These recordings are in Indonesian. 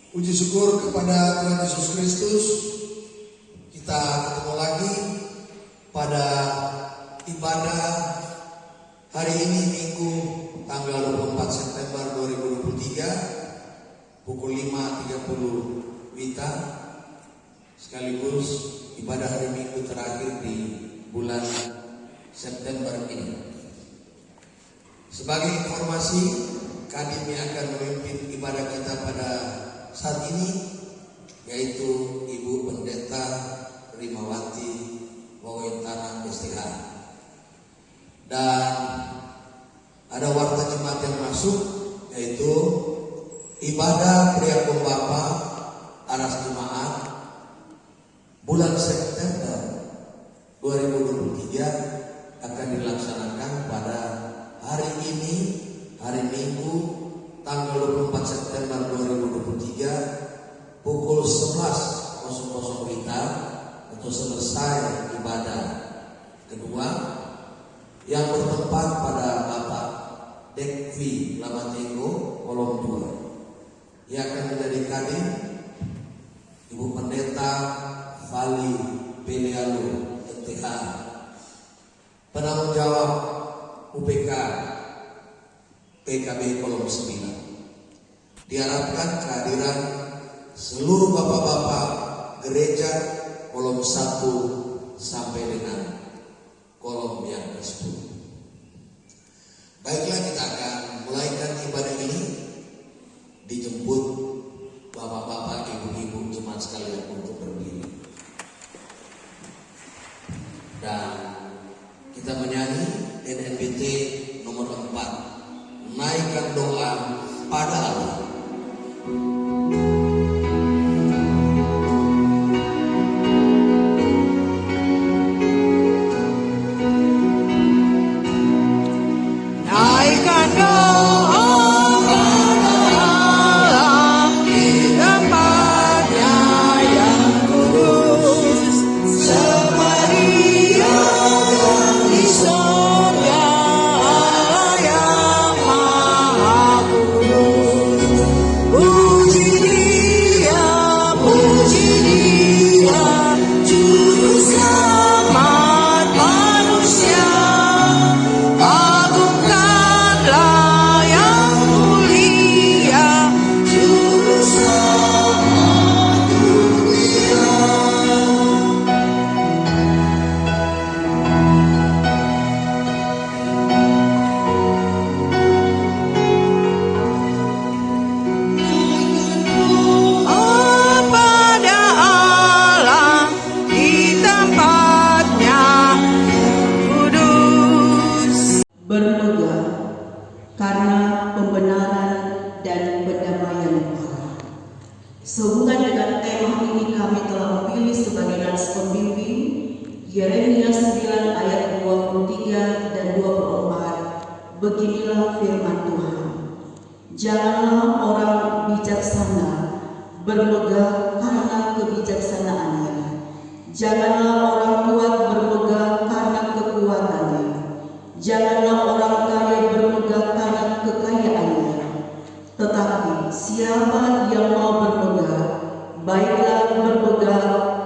Puji syukur kepada Tuhan Yesus Kristus. Kita ketemu lagi pada ibadah hari ini, Minggu tanggal 24 September 2023 pukul 5.30 WITA, sekaligus ibadah hari Minggu terakhir di bulan September ini. Sebagai informasi, kami akan memimpin ibadah kita pada saat ini, yaitu Ibu Pendeta Rimawati Wawentana STH. Dan ada warta jemaat yang masuk, yaitu ibadah Priakom Bapa Aras Jemaat bulan September 2023 akan dilaksanakan pada hari ini, hari Minggu tanggal 24 September 2023 pukul 11.00 WITA untuk selesai ibadah kedua yang bertempat pada Bapak Dekvi Lamatego Kolom 2. Ia akan menjadi kadin Ibu Pendeta Vali Pelealu MTH, penanggung jawab UPK PKB Kolom 9. Diharapkan kehadiran seluruh bapak-bapak gereja Kolom 1 sampai dengan kolom yang ke-10. Baiklah, kita akan mulaikan ibadah ini. Dijemput bapak-bapak, ibu-ibu jemaat sekalian untuk berdiri. Dan kita menyanyi NNBT nomor 4, naikkan doa pada Allah. Sehubungan dengan tema ini, kami telah memilih sebagai nats pembimbing Yeremia 9 ayat 23 dan 24. Beginilah firman Tuhan. Janganlah orang bijaksana bermegah karena kebijaksanaannya. Janganlah orang kuat bermegah karena kekuatannya. Janganlah orang kaya bermegah karena kekayaannya. Tetapi siapa yang mau bermegah, baiklah bermegah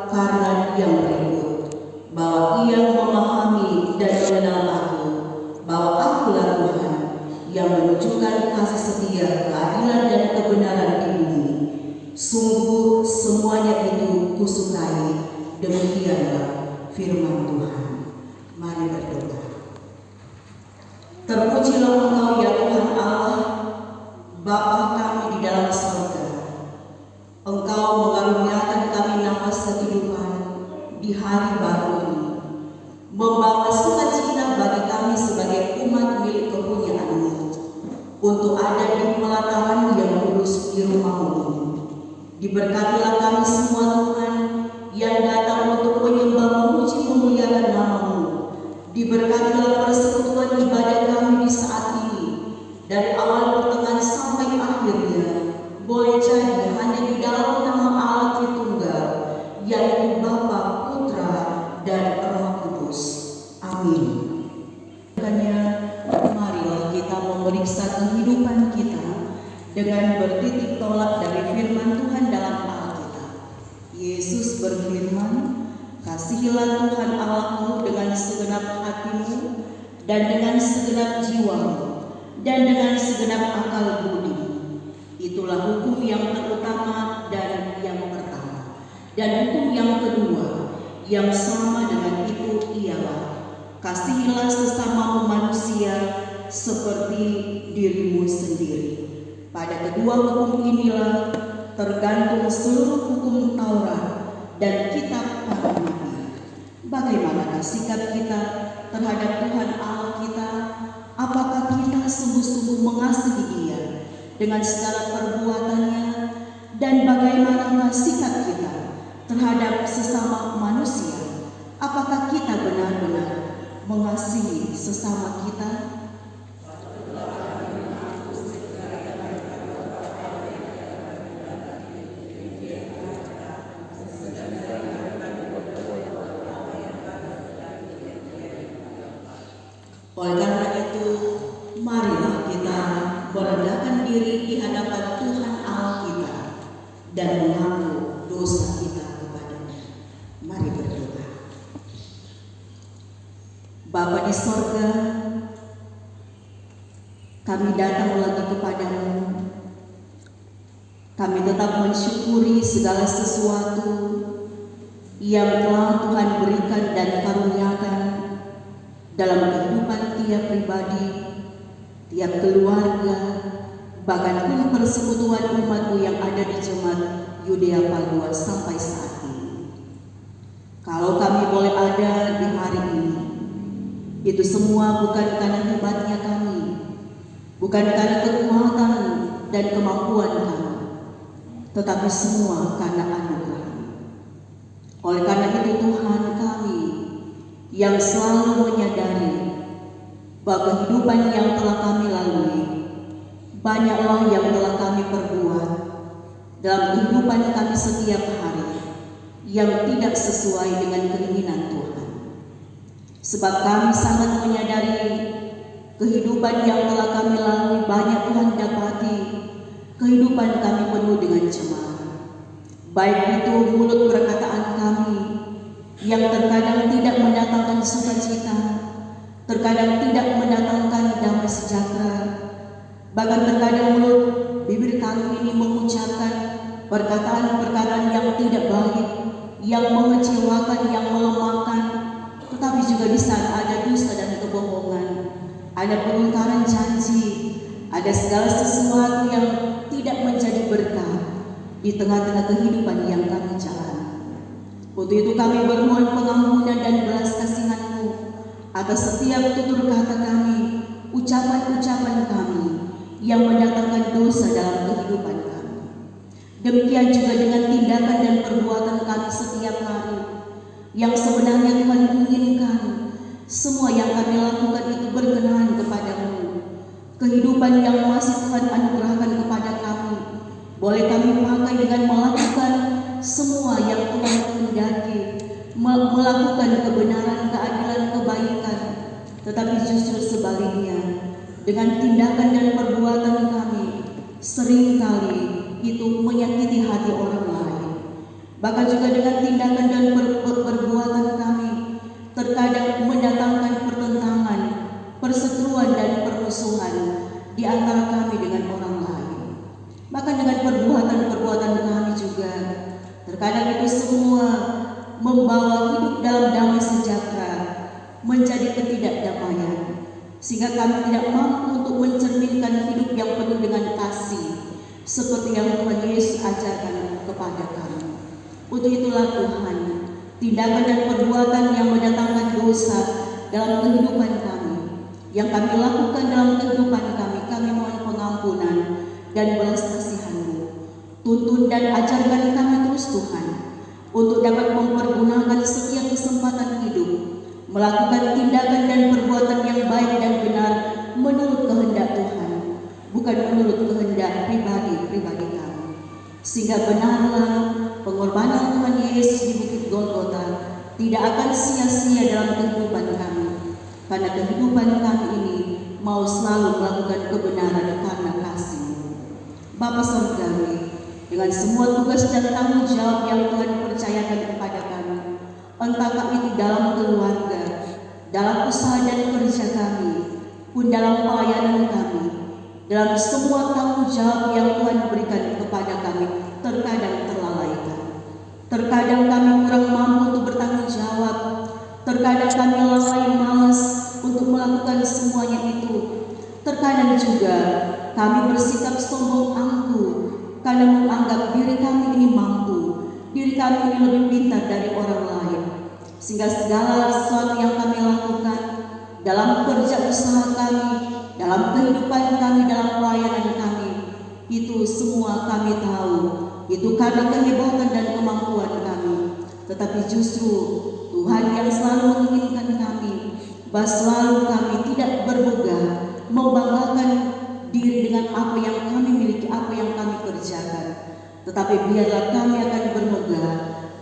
karena yang berikut, bahwa ia memahami dan mengenal aku, bahwa akulah Tuhan yang menunjukkan kasih setia, keadilan dan kebenaran di bumi. Sungguh semuanya itu kusukai. Demikianlah firman Tuhan. Mari berdoa. Terpujilah Engkau ya Tuhan Allah, Bapa kami di dalam surga. Engkau mengaruniakan kami nafas kehidupan di hari baru ini, membawa sukacita bagi kami sebagai umat milik kepunyaan-Mu, untuk ada di pelataran yang kudus di rumah-Mu ini. Diberkatilah kami semua Tuhan yang datang untuk menyembah, memuji, memuliakan nama-Mu. Diberkatilah persekutuan ibadah kami di saat ini, dari awal pertengahan sampai akhirnya, boleh jadi hanya di dalam nama Allah Tritunggal, yaitu Bapa, Putra, dan Roh Kudus. Amin. Marilah kita memeriksa kehidupan kita dengan bertitik tolak dari firman Tuhan dan dengan segenap jiwa, dan dengan segenap akal budi. Itulah hukum yang terutama dan yang pertama. Dan hukum yang kedua, yang sama dengan itu ialah, kasihilah sesama manusia seperti dirimu sendiri. Pada kedua hukum inilah tergantung seluruh hukum Taurat dan kitab para nabi. Bagaimanakah sikap kita terhadap Tuhan Allah kita? Apakah kita sungguh-sungguh mengasihi Dia dengan segala perbuatannya? Dan bagaimanakah sikap kita terhadap sesama manusia? Apakah kita benar-benar mengasihi sesama kita? Oleh karena itu, marilah kita merendahkan diri di hadapan Tuhan Allah kita dan mengaku dosa kita kepadanya. Mari berdoa. Bapa di sorga, kami datang lagi kepadamu. Kami tetap mensyukuri segala sesuatu yang telah Tuhan berikan dan karuniakan dalam kehidupan tiap pribadi, tiap keluarga, bahkan pun persekutuan umatmu yang ada di Jemaat Yudea Palua sampai saat ini. Kalau kami boleh ada di hari ini, itu semua bukan karena hebatnya kami, bukan karena kekuatan dan kemampuan kami, tetapi semua karena anugerah. Oleh karena itu Tuhan, kami yang selalu menyadari bahwa kehidupan yang telah kami lalui, banyaklah yang telah kami perbuat dalam kehidupan kami setiap hari yang tidak sesuai dengan keinginan Tuhan. Sebab kami sangat menyadari kehidupan yang telah kami lalui, banyak Tuhan dapati kehidupan kami penuh dengan cemara. Baik itu mulut perkataan kami yang terkadang tidak mendatangkan sukacita, terkadang tidak mendatangkan damai sejahtera, bahkan terkadang mulut bibir kami ini mengucapkan perkataan-perkataan yang tidak baik, yang mengecewakan, yang melemahkan, tetapi juga di saat ada dusta dan kebohongan, ada pengingkaran janji, ada segala sesuatu yang tidak menjadi berkah di tengah-tengah kehidupan yang kami jalani. Untuk itu kami bermohon pengampunan dan belas kasihan-Mu atas setiap tutur kata kami, ucapan-ucapan kami yang mendatangkan dosa dalam kehidupan kami. Demikian juga dengan tindakan dan perbuatan kami setiap hari yang sebenarnya Tuhan inginkan semua yang kami lakukan itu berkenan kepada-Mu. Kehidupan yang masih Tuhan anugerahkan kepada kami, boleh kami pakai dengan melakukan semua yang Tuhan kehendaki, melakukan kebenaran, keadilan, kebaikan, tetapi justru sebaliknya, dengan tindakan dan perbuatan kami seringkali itu menyakiti hati orang lain. Bahkan juga dengan tindakan dan perbuatan kami terkadang mendatangkan pertentangan, perseteruan dan permusuhan di antara kami dengan orang lain. Bahkan dengan perbuatan-perbuatan kami juga terkadang itu semua membawa hidup dalam damai sejahtera menjadi ketidakdamaian, sehingga kami tidak mampu untuk mencerminkan hidup yang penuh dengan kasih seperti yang Tuhan Yesus ajarkan kepada kami. Untuk itulah Tuhan, tindakan dan perbuatan yang mendatangkan dosa dalam kehidupan kami, yang kami lakukan dalam kehidupan kami mohon pengampunan dan belas kasihan-Mu. Tuntun dan ajarkan kami terus Tuhan, untuk dapat mempergunakan setiap kesempatan hidup, melakukan tindakan dan perbuatan yang baik dan benar menurut kehendak Tuhan, bukan menurut kehendak pribadi kami. Sehingga benarlah pengorbanan Tuhan Yesus di Bukit Golgota tidak akan sia-sia dalam kehidupan kami, karena kehidupan kami ini mau selalu melakukan kebenaran karena kasih-Mu. Bapa Surgawi, dengan semua tugas dan tanggung jawab yang Tuhan percayakan kepada kami, entah kami di dalam keluarga, dalam usaha dan kerja kami, pun dalam pelayanan kami, dalam semua tanggung jawab yang Tuhan berikan kepada kami, terkadang terlalaikan. Terkadang kami kurang mampu untuk bertanggung jawab. Terkadang kami lalai malas untuk melakukan semuanya itu. Terkadang juga kami bersikap sombong angkuh karena menganggap diri kami ini mampu, diri kami ini lebih pintar dari orang lain. Sehingga segala sesuatu yang kami lakukan dalam kerja usaha kami, dalam kehidupan kami, dalam pelayanan kami, itu semua kami tahu, itu karena kehebatan dan kemampuan kami. Tetapi justru Tuhan yang selalu menginginkan kami, bahwa selalu kami tidak bermegah, membanggakan diri dengan apa yang kami miliki, apa yang kami kerjakan. Tetapi biarlah kami akan bermegah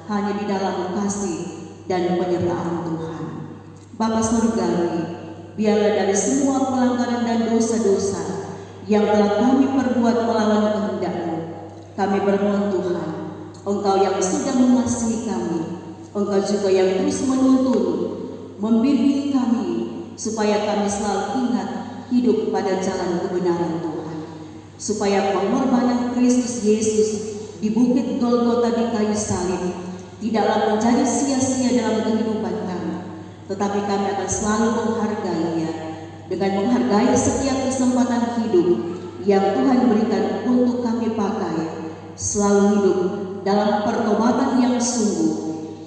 hanya di dalam kasih dan penyertaan Tuhan. Bapa Surgawi, biarlah dari semua pelanggaran dan dosa-dosa yang telah kami perbuat melawan kehendak-Mu, kami bermohon Tuhan, Engkau yang sudah mengasihi kami, Engkau juga yang terus menuntun, membimbing kami, supaya kami selalu ingat hidup pada jalan kebenaran Tuhan, supaya pengorbanan Kristus Yesus di bukit Golgota di kayu salib tidaklah menjadi sia-sia dalam kehidupan kami, tetapi kami akan selalu menghargainya dengan menghargai setiap kesempatan hidup yang Tuhan berikan untuk kami pakai, selalu hidup dalam pertobatan yang sungguh,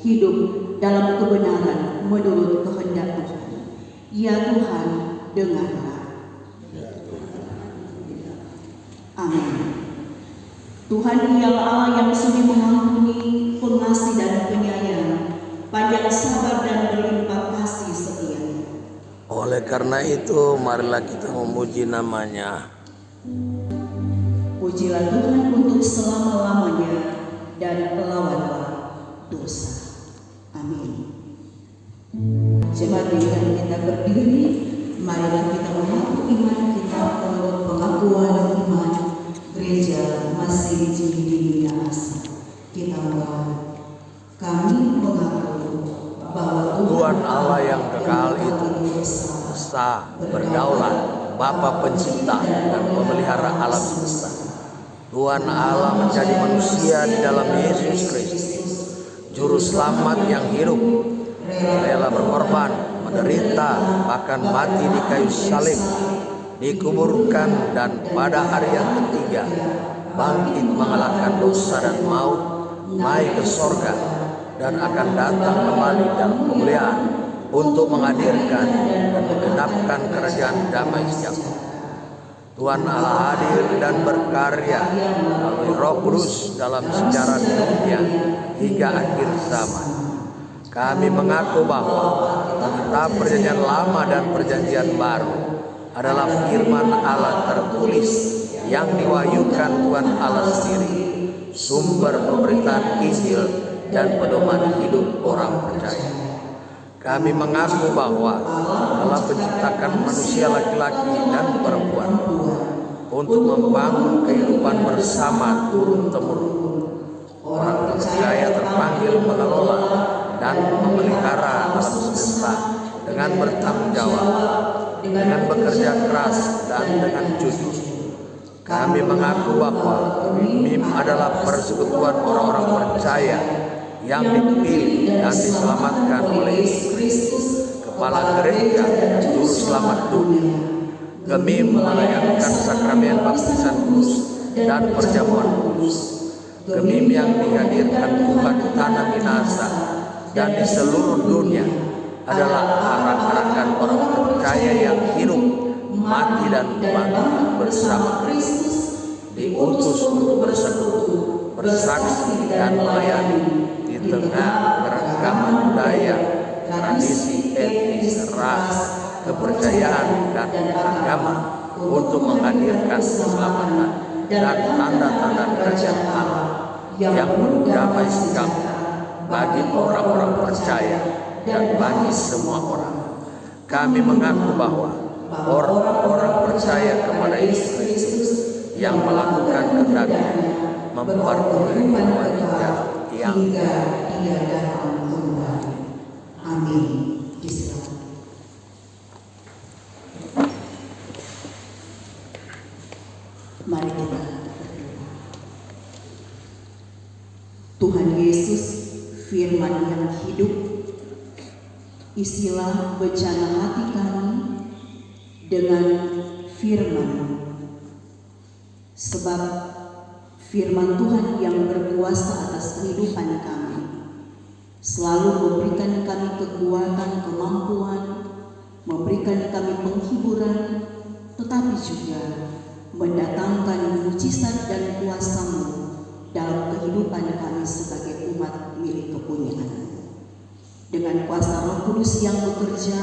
hidup dalam kebenaran menurut kehendak Tuhan. Ya Tuhan, dengarlah. Amin. Tuhan ialah Allah yang sudi mengampuni, pengasih dan penyayang, panjang sabar dan berlimpah kasih setia. Oleh karena itu, marilah kita memuji nama-Nya. Pujilah Tuhan untuk selama-lamanya dan lawanlah dosa. Amin. Jemaat yang kita berdiri, marilah kita mengaku iman kita menurut pengakuan iman Gereja Masih di Minahasa. Kita mengaku, kami mengaku bahwa Tuhan Allah yang kekal itu esa, berdaulat, Bapa pencipta dan pemelihara alam semesta. Tuhan Allah menjadi manusia di dalam Yesus Kristus, Juru Selamat yang hidup, rela berkorban, menderita, bahkan mati di kayu salib, dikuburkan, dan pada hari yang ketiga bangkit mengalahkan dosa dan maut, naik ke sorga, dan akan datang kembali dalam kemuliaan untuk menghadirkan dan menggenapkan kerajaan damai sejahtera. Tuhan Allah hadir dan berkarya melalui Roh Kudus dalam sejarah dunia hingga akhir zaman. Kami mengaku bahwa kitab Perjanjian Lama dan Perjanjian Baru adalah firman Allah tertulis yang diwahyukan Tuhan Allah sendiri, sumber pemberitaan Injil dan pedoman hidup orang percaya. Kami mengaku bahwa Allah menciptakan manusia laki-laki dan perempuan untuk membangun kehidupan bersama turun-temurun. Orang percaya terpanggil mengelola dan memelihara alam semesta dengan bertanggung jawab, dengan bekerja keras dan dengan jujur. Kami mengaku bahwa MIM adalah persekutuan orang-orang percaya yang dipilih dan diselamatkan oleh Kristus, Kepala Gereja dan Juru Selamat dunia. Kami melayangkan sakramen baptisan kudus dan perjamuan kudus. Kami yang dihadirkan Tuhan di tanah Minahasa dan di seluruh dunia adalah arak-arakan orang percaya yang hidup, mati dan bangkit bersama Kristus, diutus untuk bersekutu, bersaksi dan melayani di tengah keragaman budaya, tradisi, etnis, ras, kepercayaan dan agama untuk menghadirkan keselamatan dan tanda-tanda kerajaan Allah yang penuh damai sejahtera bagi orang-orang percaya dan bagi semua orang. Kami mengaku bahwa orang-orang percaya kepada Yesus Kristus yang melakukan kehendak-Nya memperoleh kehidupan yang hingga Dia datang kembali. Amin. Disilakan. Tuhan Yesus, firman yang hidup, isilah bencana hati kami dengan firman, sebab firman Tuhan yang berkuasa atas kehidupan kami selalu memberikan kami kekuatan, kemampuan, memberikan kami penghiburan, tetapi juga mendatangkan mujizat dan kuasa-Mu dalam kehidupan kami sebagai umat milik kepunyaan. Dengan kuasa Roh Kudus yang bekerja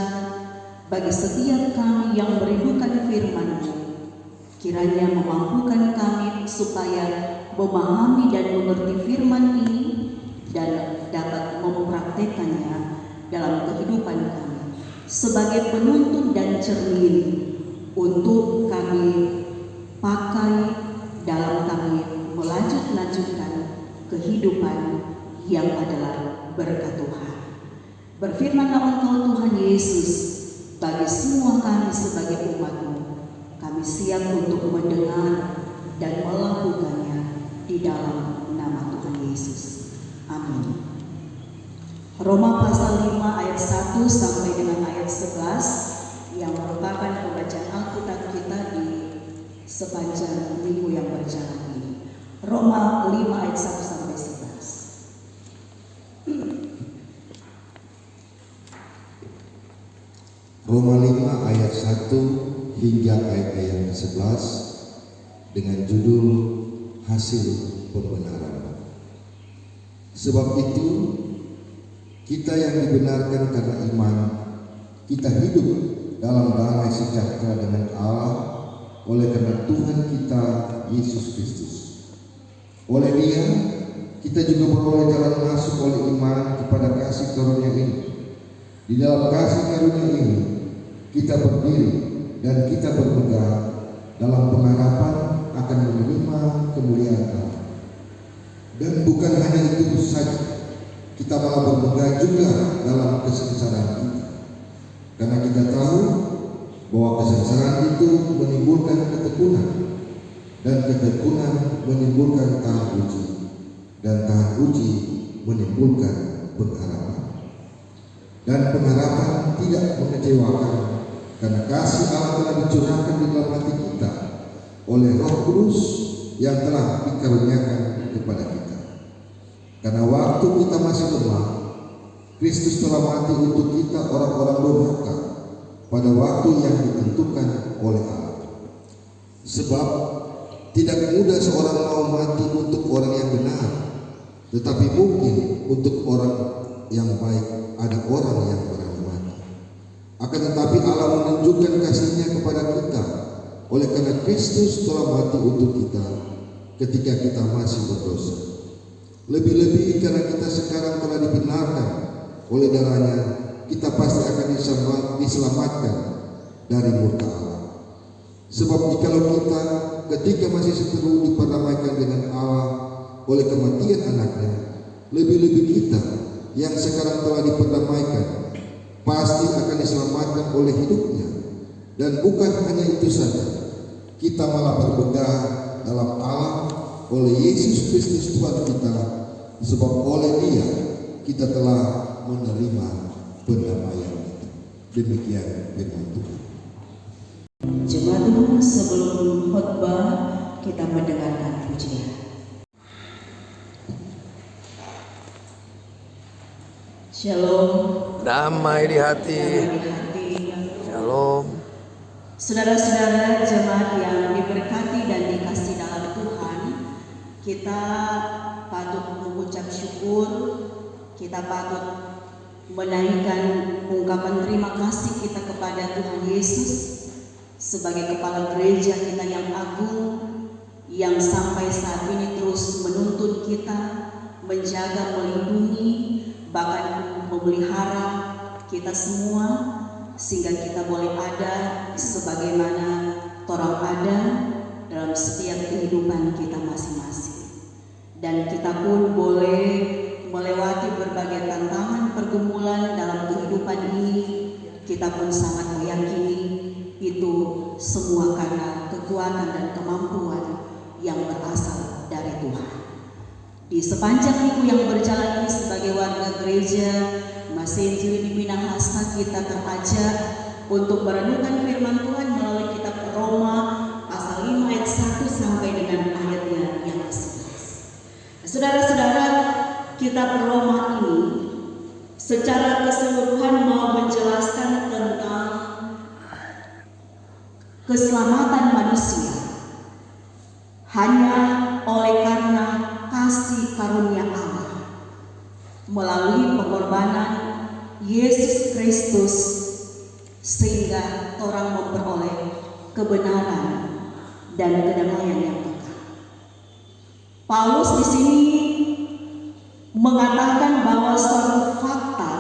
bagi setiap kami yang merindukan firman-Mu, kiranya memampukan kami supaya memahami dan mengerti firman ini dan dapat mempraktekannya dalam kehidupan kami sebagai penuntun dan cermin untuk kami pakai dalam kami melanjutkan kehidupan yang adalah berkat Tuhan. Berfirmanlah Engkau Tuhan Yesus bagi semua kami sebagai umat-Mu. Kami siap untuk mendengar dan melakukannya di dalam nama Tuhan Yesus. Amin. Roma pasal 5 ayat 1 sampai dengan ayat 11 yang merupakan pembacaan Alkitab kita di sepanjang minggu yang berjalan ini. Roma 5 ayat 1 sampai 11. Roma 5 ayat 1 hingga ayat 11 dengan judul hasil pembenaran. Sebab itu kita yang dibenarkan karena iman, kita hidup dalam damai sejahtera dengan Allah oleh karena Tuhan kita Yesus Kristus. Oleh Dia kita juga beroleh jalan masuk oleh iman kepada kasih karunia ini. Di dalam kasih karunia ini kita berdiri dan kita berpegang dalam pengharapan akan menerima kemuliaan Allah. Dan bukan hanya itu saja, kita malah berpegang juga dalam kesengsaraan kita, karena kita tahu bahwa kesengsaraan itu menimbulkan ketekunan, dan ketekunan menimbulkan tahan uji, dan tahan uji menimbulkan pengharapan. Dan pengharapan tidak mengecewakan, karena kasih Allah telah dicurahkan di dalam hati kita oleh Roh Kudus yang telah dikaruniakan kepada kita. Karena waktu kita masih lemah, Kristus telah mati untuk kita orang-orang durhaka pada waktu yang ditentukan oleh Allah. Sebab tidak mudah seorang mau mati untuk orang yang benar, tetapi mungkin untuk orang yang baik ada orang yang berani mati. Akan tetapi Allah menunjukkan kasih-Nya kepada kita oleh karena Kristus telah mati untuk kita ketika kita masih berdosa. Lebih-lebih karena kita sekarang telah dibenarkan oleh darah-Nya, kita pasti akan diselamatkan dari murka Allah. Sebab jikalau kita ketika masih seteru diperdamaikan dengan Allah oleh kematian anaknya, lebih-lebih kita yang sekarang telah diperdamaikan pasti akan diselamatkan oleh hidupnya. Dan bukan hanya itu saja, kita malah berpegang dalam Allah oleh Yesus Kristus Tuhan kita, sebab oleh Dia kita telah menerima pendamaian. Demikian firman Tuhan. Jemaat Tuhan, sebelum khotbah kita mendengarkan pujian. Shalom. Damai di hati. Shalom. Saudara-saudara jemaat yang diberkati dan dikasihi dalam Tuhan, kita patut mengucap syukur, kita patut menaikkan ungkapan terima kasih kita kepada Tuhan Yesus sebagai kepala gereja kita yang agung, yang sampai saat ini terus menuntun kita, menjaga, melindungi, bahkan memelihara kita semua, sehingga kita boleh ada sebagaimana torang ada dalam setiap kehidupan kita masing-masing. Dan kita pun boleh melewati berbagai tantangan pergumulan dalam kehidupan ini. Kita pun sangat meyakini itu semua karena kekuatan dan kemampuan yang berasal dari Tuhan. Di sepanjang minggu yang berjalan ini sebagai warga gereja Masenjili di Minahasa, kita terajak untuk merenungkan firman Tuhan melalui kitab Roma pasal 5 ayat 1 sampai dengan ayatnya yang ke-11. Saudara-saudara, kitab Roma ini secara keseluruhan mau menjelaskan tentang keselamatan manusia hanya oleh karena kasih karunia Allah melalui pengorbanan Yesus Kristus, sehingga orang memperoleh kebenaran dan kedamaian yang kekal. Paulus di sini mengatakan bahwa suatu fakta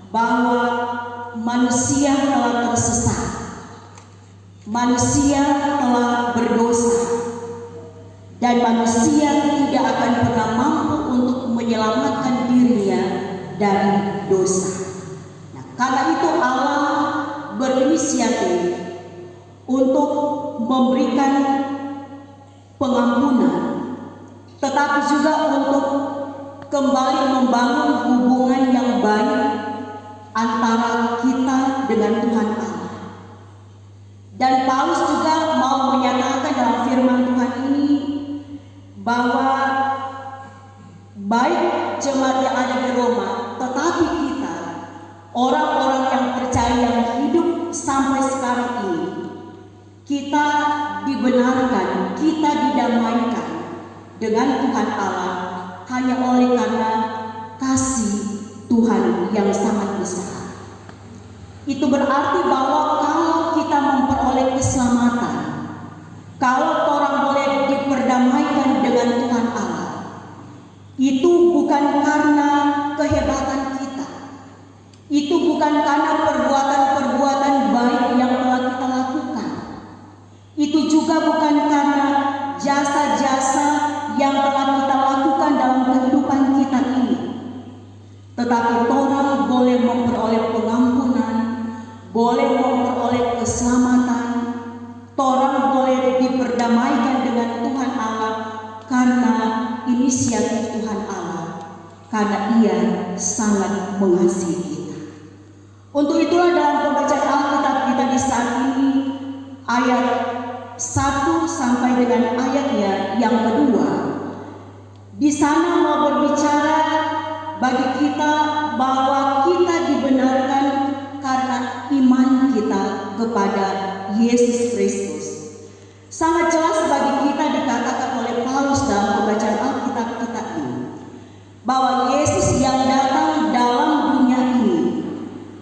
bahwa manusia telah tersesat, manusia telah berdosa, dan manusia tidak akan pernah mampu untuk menyelamatkan dirinya dari dosa. Nah, karena itu Allah berinisiatif untuk memberikan pengampunan, tetapi juga untuk kembali membangun hubungan yang baik antara kita dengan Tuhan Allah. Dan Paulus juga mau menyatakan dalam firman Tuhan ini bahwa baik jemaat yang ada di Roma, tetapi kita, orang-orang yang percaya yang hidup sampai sekarang ini, kita dibenarkan, kita didamaikan dengan Tuhan Allah hanya oleh karena kasih Tuhan yang sangat besar. Itu berarti bahwa kalau kita memperoleh keselamatan, kalau orang boleh diperdamaikan dengan Tuhan Allah, itu bukan karena kehebatan kita, itu bukan karena perbuatan-perbuatan baik yang telah kita lakukan, itu juga bukan karena jasa-jasa yang telah kita lakukan dalam kehidupan kita ini, tetapi orang boleh memperoleh pengampunan, boleh memperoleh keselamatan, orang boleh diperdamaikan dengan Tuhan Allah karena inisiatif Tuhan Allah, karena Ia sangat mengasihi kita. Untuk itulah dalam pembacaan Alkitab kita di saat ini, ayat 1 sampai dengan ayatnya yang kedua, di sana mau berbicara bagi kita bahwa kita dibenarkan karena iman kita kepada Yesus Kristus. Sangat jelas bagi kita dikatakan oleh Paulus dalam pembacaan Alkitab kita ini bahwa Yesus yang datang dalam dunia ini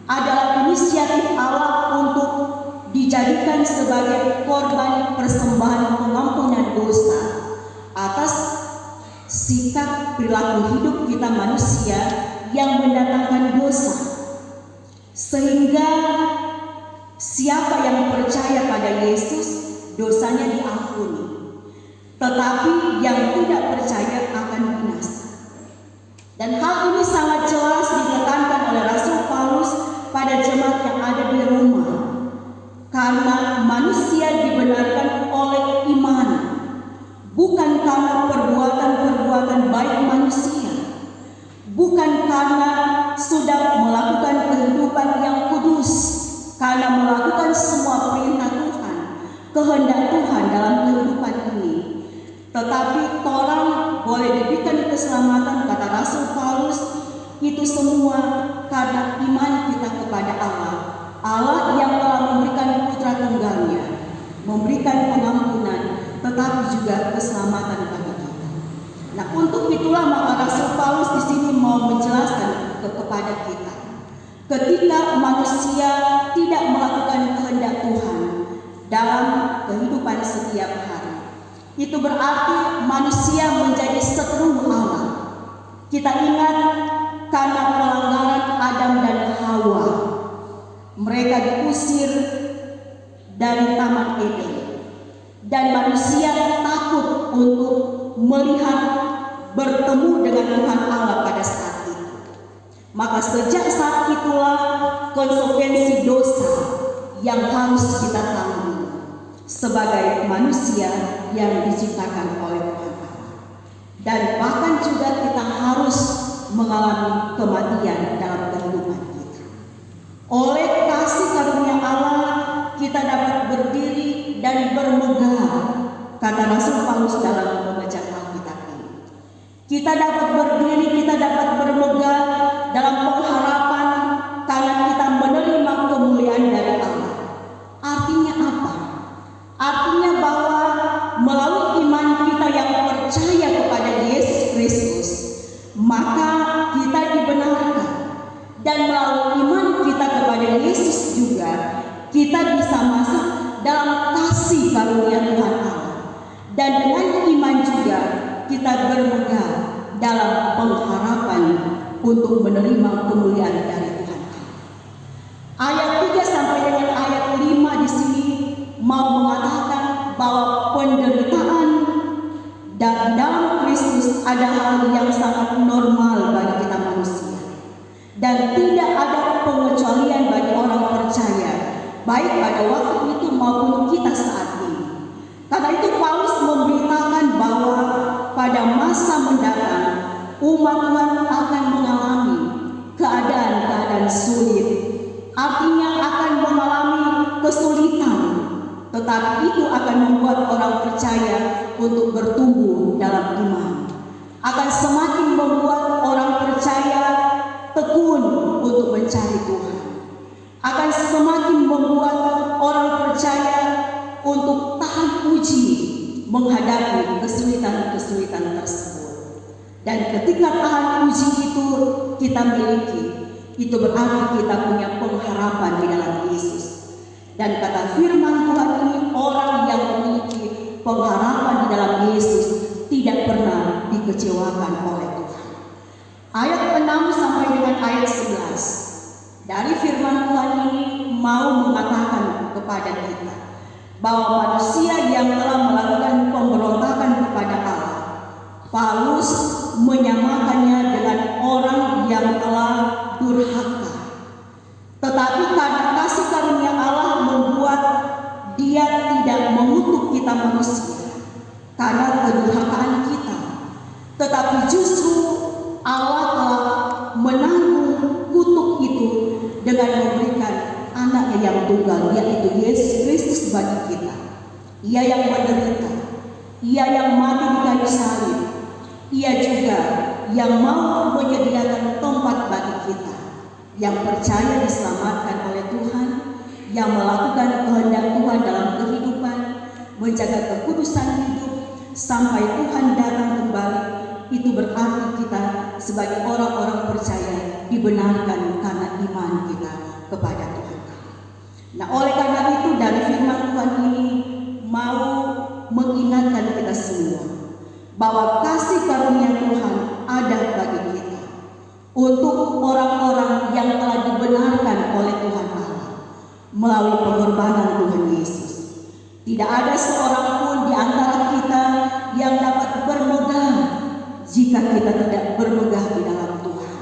adalah inisiatif Allah untuk dijadikan sebagai korban persembahan pengampunan dosa atas sikap perilaku hidup kita manusia yang mendatangkan dosa, sehingga siapa yang percaya pada Yesus dosanya diampuni, tetapi yang tidak percaya akan binasa. Dan hal ini sangat jelas ditekankan oleh Rasul Paulus pada jemaat yang ada di Roma, karena manusia dibenarkan oleh iman, bukan karena perbuatan-perbuatan baik manusia, bukan karena sudah melakukan kehidupan yang kudus, karena melakukan semua perintah Tuhan, kehendak Tuhan dalam kehidupan ini, tetapi orang boleh diberikan keselamatan, kata Rasul Paulus, itu semua karena iman kita kepada Allah, Allah yang telah memberikan putra tunggalnya, memberikan pengampunan, tetapi juga keselamatan bagi kita. Nah, untuk itulah maka Rasul Paulus di sini mau menjelaskan kepada kita, ketika manusia tidak melakukan kehendak Tuhan dalam kehidupan setiap hari, itu berarti manusia menjadi seteru Allah. Kita ingat karena pelanggaran Adam dan Hawa, mereka diusir dari Taman Eden, dan manusia takut untuk melihat bertemu dengan Tuhan Allah pada saat itu. Maka sejak saat itulah konsekuensi dosa yang harus kita tanggung sebagai manusia yang diciptakan oleh Tuhan Allah. dan bahkan juga kita harus mengalami kematian dalam kehidupan kita. Oleh kasih karunia Allah, kita dapat berdiri dan bermegah, kata Rasul Paulus dalam pembacaan Alkitab ini. Kita dapat berdiri, kita dapat bermegah dalam pengharapan karena kita menerima kemuliaan dari Allah. Artinya apa? Artinya bahwa melalui iman kita yang percaya kepada Yesus Kristus, maka kita dibenarkan, dan melalui iman kita kepada Yesus juga kita bisa masuk dalam kasih karunia Tuhan Allah, dan dengan iman juga kita bermegah dalam pengharapan untuk menerima kemuliaan dari Tuhan Allah. Ayat 3 sampai dengan ayat 5 di sini mau mengatakan bahwa penderitaan dan dalam Kristus ada hal yang sangat normal bagi kita manusia, dan tidak ada pengecualian bagi orang percaya, baik pada waktu itu maupun kita saat ini. Karena itu Paulus memberitakan bahwa pada masa mendatang umat Tuhan akan mengalami keadaan-keadaan sulit, artinya akan mengalami kesulitan, tetapi itu akan membuat orang percaya untuk bertumbuh dalam iman, akan semakin membuat orang percaya tekun untuk mencari Tuhan, akan semakin membuat orang percaya untuk tahan uji menghadapi kesulitan-kesulitan tersebut. Dan ketika tahan uji itu kita miliki, itu berarti kita punya pengharapan di dalam Yesus. Dan kata firman Tuhan ini, orang yang memiliki pengharapan di dalam Yesus tidak pernah dikecewakan oleh Tuhan. Ayat 6 sampai dengan ayat 11 dari firman Tuhan ini mau mengatakan kepada kita bahwa manusia yang telah melakukan pemberontakan kepada Allah, Paulus menyamakannya dengan orang yang telah durhaka. Tetapi karena kasih karunia Allah membuat Dia tidak mengutuk kita manusia karena kedurhakaan kita, tetapi justru Allah telah menanggung kutuk itu dengan memberikan anaknya yang tunggal, yaitu Yesus Kristus bagi kita. Ia yang menderita, Ia yang mati di kayu salib, Ia juga yang mau menyediakan tempat bagi kita yang percaya diselamatkan oleh Tuhan, yang melakukan kehendak Tuhan dalam kehidupan, menjaga kekudusan hidup sampai Tuhan datang kembali. Itu berarti kita sebagai orang-orang percaya dibenarkan karena iman kita kepada Tuhan. Nah, oleh karena itu dari firman Tuhan ini mau mengingatkan kita semua bahwa kasih karunia Tuhan ada bagi kita untuk orang-orang yang telah dibenarkan oleh Tuhan Allah melalui pengorbanan Tuhan Yesus. Tidak ada seorang pun di antara kita yang dapat bermegah jika kita tidak bermegah di dalam Tuhan.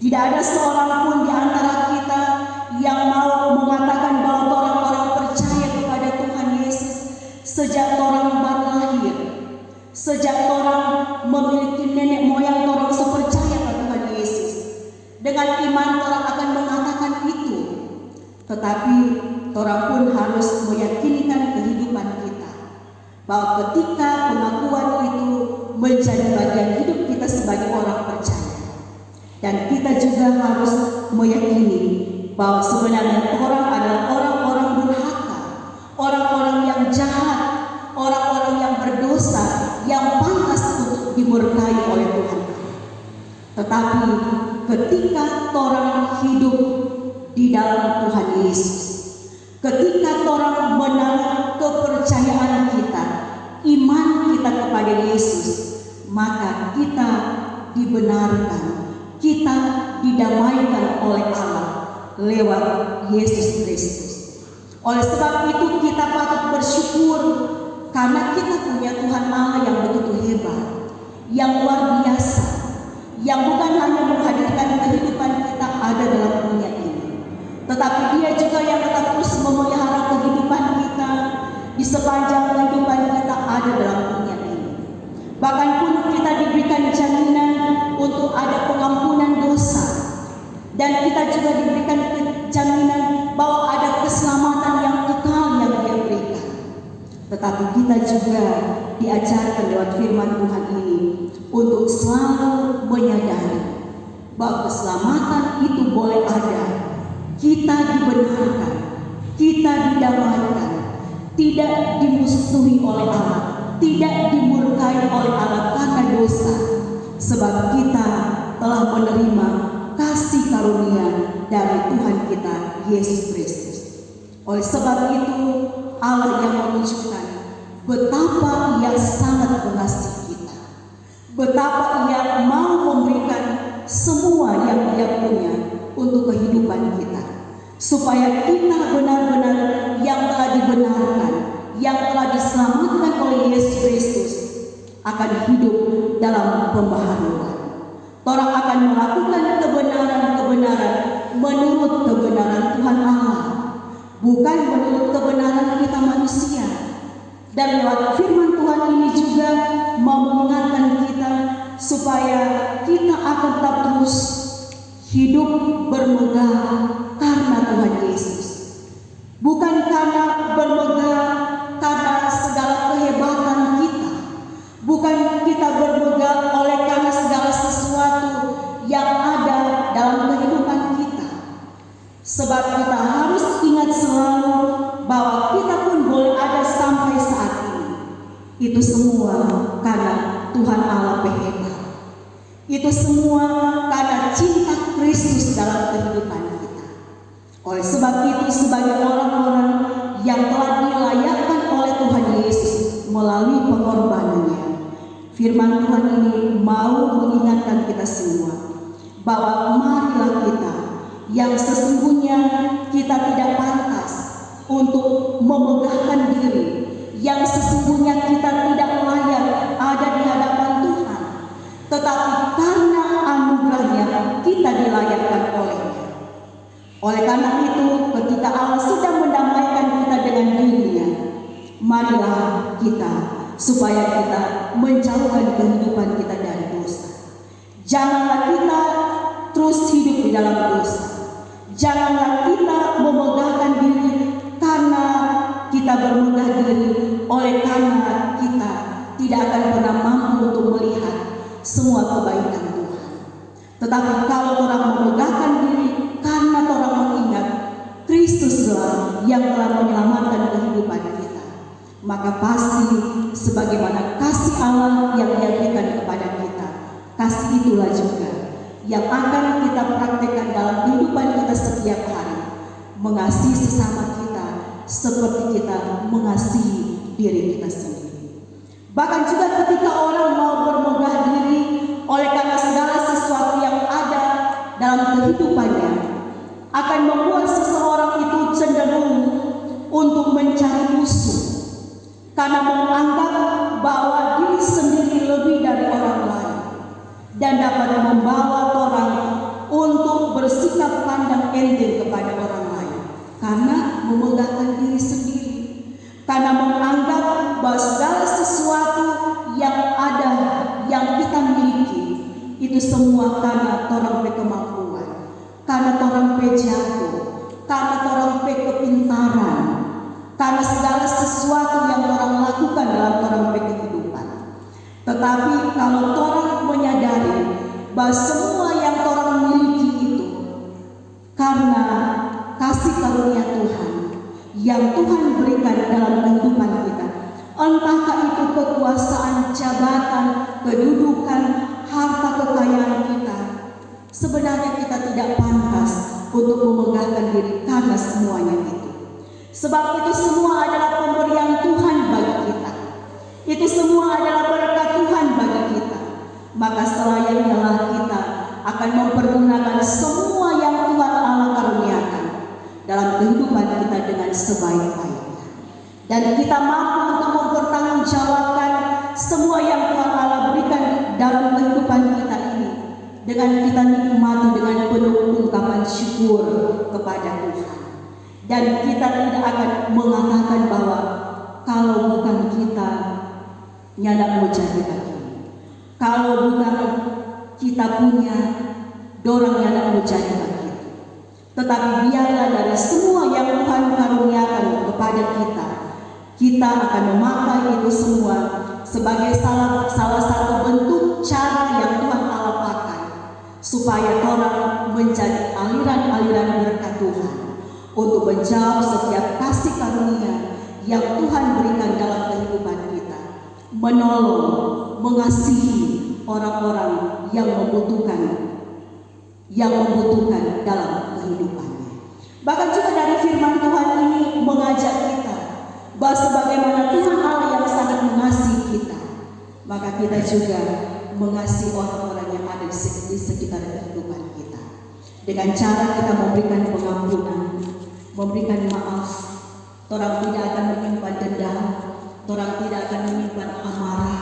Tidak ada seorang pun di antara kita yang mau mengatakan bahwa orang-orang percaya kepada Tuhan Yesus sejak orang baru lahir, sejak orang memiliki nenek moyang orang sepercaya pada Tuhan Yesus. Dengan iman orang akan mengatakan itu, tetapi orang pun harus meyakinkan kehidupan kita bahwa ketika pengakuan itu menjadi bagian hidup kita sebagai orang percaya, dan kita juga harus meyakini bahwa sebenarnya orang adalah orang-orang durhaka, orang-orang yang jahat, orang-orang yang berdosa, yang pantas untuk dimurkai oleh Tuhan. Tetapi ketika orang hidup di dalam Tuhan Yesus, ketika orang menaruh kepercayaan kita, iman kita kepada Yesus, maka kita dibenarkan, kita didamaikan oleh Allah lewat Yesus Kristus. Oleh sebab itu kita patut bersyukur karena kita punya Tuhan Allah yang begitu hebat, yang luar biasa, yang bukan hanya menghadirkan kehidupan kita ada dalam dunia ini, tetapi Dia juga yang tetap terus memelihara kehidupan kita di sepanjang kehidupan kita ada dalam dunia ini. Bahkan pun kita untuk ada pengampunan dosa, dan kita juga diberikan jaminan bahwa ada keselamatan yang kekal yang Dia berikan. Tetapi kita juga diajarkan lewat firman Tuhan ini untuk selalu menyadari bahwa keselamatan itu boleh ada, kita dibenarkan, kita didamaikan, tidak dimusuhi oleh Allah, tidak dimurkai oleh Allah karena dosa, sebab kita telah menerima kasih karunia dari Tuhan kita Yesus Kristus. Oleh sebab itu Allah yang menunjukkan betapa Ia sangat mengasihi kita, betapa Ia mau memberikan semua yang Dia punya untuk kehidupan kita, supaya kita benar-benar yang telah dibenarkan, yang telah diselamatkan oleh Yesus Kristus akan hidup dalam pembaharuan. Orang akan melakukan kebenaran-kebenaran menurut kebenaran Tuhan Allah, bukan menurut kebenaran kita manusia. Dan lewat firman Tuhan ini juga mau mengingatkan kita supaya kita akan tetap terus hidup bermegah karena Tuhan Yesus. Bukan karena bermegah karena segala kehebatan kita, bukan kita bermegah oleh karena segala sesuatu yang ada dalam kehidupan kita. Sebab kita harus ingat selalu bahwa kita pun boleh ada sampai saat ini. Itu semua karena Tuhan Allah berhebat. Itu semua karena cinta Kristus dalam kehidupan kita. Oleh sebab itu, sebagai orang-orang yang telah dilayakkan oleh Tuhan Yesus melalui pengorbanannya, firman Tuhan ini mau mengingatkan kita semua bahwa marilah kita yang sesungguhnya kita tidak pantas untuk memegahkan diri, yang sesungguhnya kita tidak layak ada di hadapan Tuhan, tetapi karena anugerahnya kita dilayakkan olehnya. Oleh karena itu, ketika Allah sudah mendamaikan kita dengan dirinya, marilah kita supaya kita menjauhkan kehidupan kita dari dosa. Janganlah kita terus hidup di dalam dosa. Janganlah kita memegahkan diri karena kita bermegah diri oleh karena kita tidak akan pernah mampu untuk melihat semua kebaikan Tuhan. Tetapi kalau orang memegahkan diri karena orang mengingat Kristuslah yang telah menyelamatkan kehidupan kita, maka pasti sebagaimana kasih Allah yang Dia berikan kepada kita, kasih itulah juga yang akan kita praktekkan dalam kehidupan kita setiap hari, mengasihi sesama kita seperti kita mengasihi diri kita sendiri. Bahkan juga ketika orang mau bermegah diri oleh karena segala sesuatu yang ada dalam kehidupannya, akan membuat seseorang itu cenderung untuk mencari musuh karena menganggap bahwa diri sendiri lebih dari orang lain, dan dapat membawa orang untuk bersikap pandang enteng kepada orang lain karena memegahkan diri sendiri, karena menganggap bahwa segala sesuatu yang ada yang kita miliki itu semua karena orang berkemampuan, karena orang pejago, karena orang kepintaran, karena segala sesuatu yang orang lakukan dalam orang kehidupan. Tetapi kalau orang menyadari bahwa semua yang orang miliki itu karena kasih karunia Tuhan yang Tuhan berikan dalam kehidupan kita, entahkah itu kekuasaan, jabatan, kedudukan, harta kekayaan kita, sebenarnya kita tidak pantas untuk memegahkan diri karena semuanya itu. Sebab itu semua adalah pemberian Tuhan bagi kita. Itu semua adalah berkat Tuhan bagi kita. Maka selayaknya kita akan mempergunakan semua yang Tuhan Allah karuniakan dalam kehidupan kita dengan sebaik-baiknya. Dan kita mampu untuk mempertanggungjawabkan semua yang Tuhan Allah berikan dalam kehidupan kita ini dengan kita nikmati dengan penuh ungkapan syukur kepada Tuhan. Dan kita tidak akan mengatakan bahwa kalau bukan kita nyala mau jadi lagi, kalau bukan kita kita punya dorang yang nak menjadi begitu. Tetapi biarlah dari semua yang Tuhan karuniakan kepada kita akan memakai itu semua sebagai salah satu bentuk cara yang Tuhan Allah pakai supaya orang menjadi aliran-aliran berkat Tuhan untuk menjawab setiap kasih karunia yang Tuhan berikan dalam kehidupan kita, menolong, mengasihi orang-orang yang membutuhkan dalam kehidupannya. Bahkan juga dari firman Tuhan ini mengajak kita bahwa sebagaimana Tuhan Allah yang sangat mengasihi kita, maka kita juga mengasihi orang-orang yang ada di sekitar kehidupan kita. Dengan cara kita memberikan pengampunan, memberikan maaf, orang tidak akan menyimpan dendam, orang tidak akan menyimpan amarah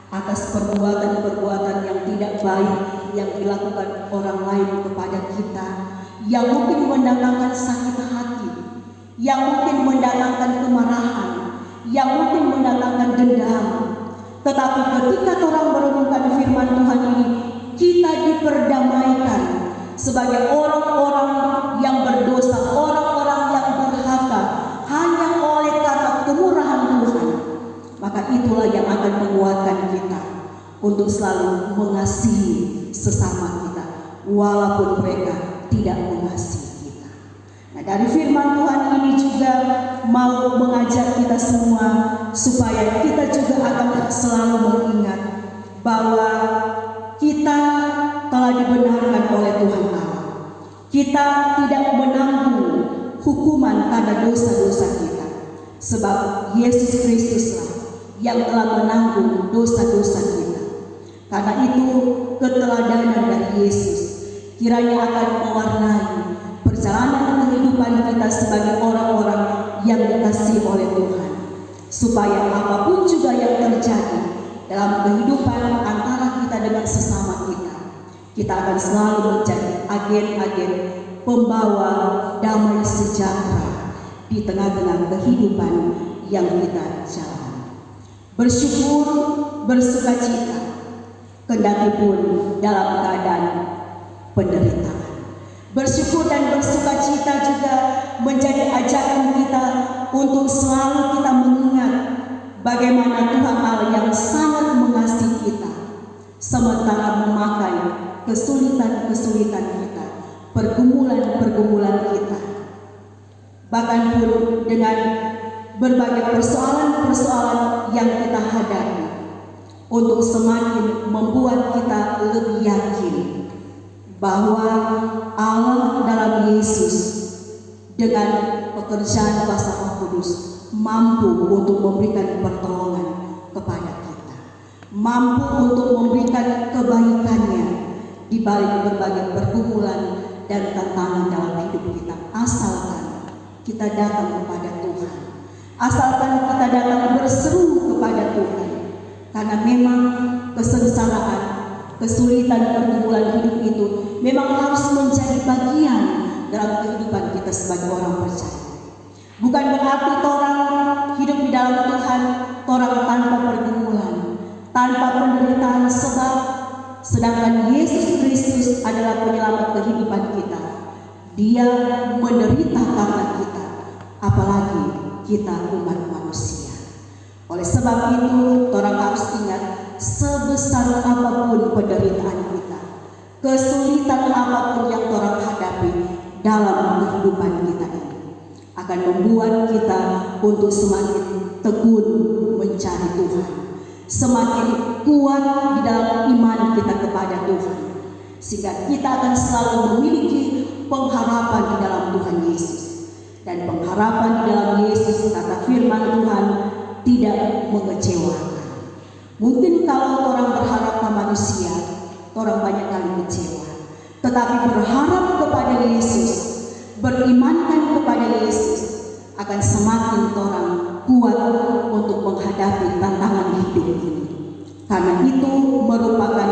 atas perbuatan-perbuatan yang tidak baik yang dilakukan orang lain kepada kita, yang mungkin mendatangkan sakit hati, yang mungkin mendatangkan kemarahan, yang mungkin mendatangkan dendam. Tetapi ketika orang merenungkan firman Tuhan ini, kita diperdamaikan sebagai orang-orang yang berdosa, orang-orang yang durhaka hanya oleh karena kemurahan Tuhan. Maka itulah yang akan menguatkan kita untuk selalu mengasihi sesama kita walaupun mereka tidak mengasihi kita. Nah, dari firman Tuhan ini juga mau mengajak kita semua supaya kita juga akan selalu mengingat bahwa kita telah dibenarkan oleh Tuhan Allah. Kita tidak menanggung hukuman karena dosa-dosa kita, sebab Yesus Kristuslah yang telah menanggung dosa-dosa kita. Karena itu keteladanan dari Yesus kiranya akan mewarnai perjalanan kehidupan kita sebagai orang-orang yang dikasihi oleh Tuhan, supaya apapun juga yang terjadi dalam kehidupan antara kita dengan sesama kita akan selalu menjadi agen-agen pembawa damai sejahtera di tengah-tengah kehidupan yang kita jalani. Bersyukur, bersukacita, kendati pun dalam keadaan penderitaan. Bersyukur dan bersukacita juga menjadi ajakan kita untuk selalu kita mengingat bagaimana Tuhan Allah yang sangat mengasihi kita, sementara memakai kesulitan-kesulitan kita, pergumulan-pergumulan kita, bahkan pun dengan berbagai persoalan-persoalan yang kita hadapi, untuk semakin membuat kita lebih yakin bahwa Allah dalam Yesus dengan pekerjaan kuasa Roh Kudus mampu untuk memberikan pertolongan kepada kita, mampu untuk memberikan kebaikannya di balik berbagai pergumulan dan tantangan dalam hidup kita, asalkan kita datang kepada Tuhan, asalkan kita datang berseru kepada Tuhan. Karena memang kesengsaraan, kesulitan pergumulan hidup itu memang harus menjadi bagian dalam kehidupan kita sebagai orang percaya. Bukan berarti orang hidup di dalam Tuhan, orang tanpa pergumulan, tanpa penderitaan, sebab sedangkan Yesus Kristus adalah penyelamat kehidupan kita. Dia menderita karena kita, apalagi kita umat manusia. Oleh sebab itu, orang harus ingat, sebesar apapun penderitaan kita, kesulitan apapun yang orang hadapi dalam kehidupan kita ini, akan membuat kita untuk semakin tekun mencari Tuhan, semakin kuat di dalam iman kita kepada Tuhan, sehingga kita akan selalu memiliki pengharapan di dalam Tuhan Yesus. Dan pengharapan di dalam Yesus, kata firman Tuhan, tidak mengecewakan. Mungkin kalau orang berharap ke manusia, orang banyak kali kecewa. Tetapi berharap kepada Yesus, berimankan kepada Yesus, akan semakin orang kuat untuk menghadapi tantangan hidup ini. Karena itu merupakan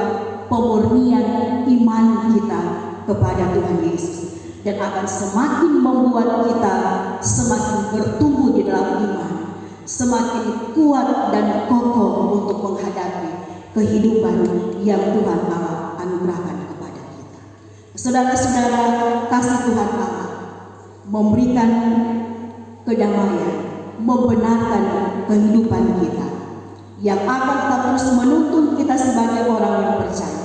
pemurnian iman kita kepada Tuhan Yesus, dan akan semakin membuat kita semakin bertumbuh di dalam iman, semakin kuat dan kokoh untuk menghadapi kehidupan yang Tuhan Allah anugerahkan. anugerahkan kepada kita. Saudara-saudara, kasih Tuhan Allah memberikan kedamaian, membenarkan kehidupan kita, yang akan tetap terus menuntun kita sebagai orang yang percaya.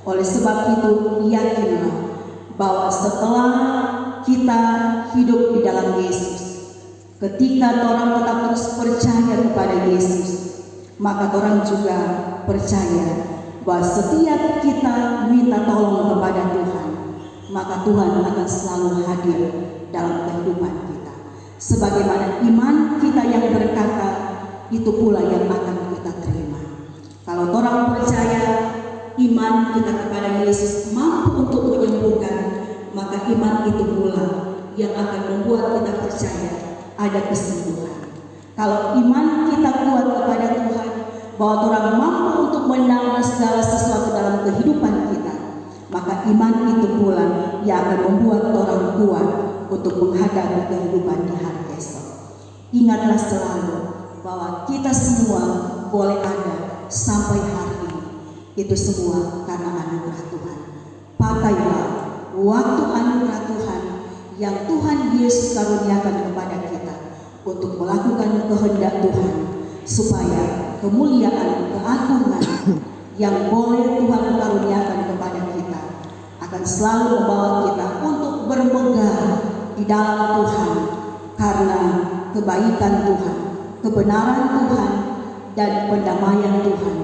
Oleh sebab itu, yakinlah bahwa setelah kita hidup di dalam Yesus, ketika orang tetap terus percaya kepada Yesus, maka orang juga percaya bahwa setiap kita minta tolong kepada Tuhan, maka Tuhan akan selalu hadir dalam kehidupan kita. Sebagaimana iman kita yang berkata, itu pula yang akan kita terima. Kalau orang percaya iman kita kepada Yesus mampu untuk menyembuhkan, maka iman itu pula yang akan membuat kita percaya ada kesembuhan. Kalau iman kita kuat kepada Tuhan, bahwa Tuhan mampu untuk menangani segala sesuatu dalam kehidupan kita, maka iman itu pula yang akan membuat orang kuat untuk menghadapi kehidupan di hari esok. Ingatlah selalu bahwa kita semua boleh ada sampai hari ini, itu semua karena anugerah Tuhan. Pakailah waktu anugerah Tuhan yang Tuhan Yesus karuniakan kepada kita untuk melakukan kehendak Tuhan, supaya kemuliaan, keagungan yang boleh Tuhan karuniakan kepada kita akan selalu membawa kita untuk bermegah di dalam Tuhan, karena kebaikan Tuhan, kebenaran Tuhan, dan pendamaian Tuhan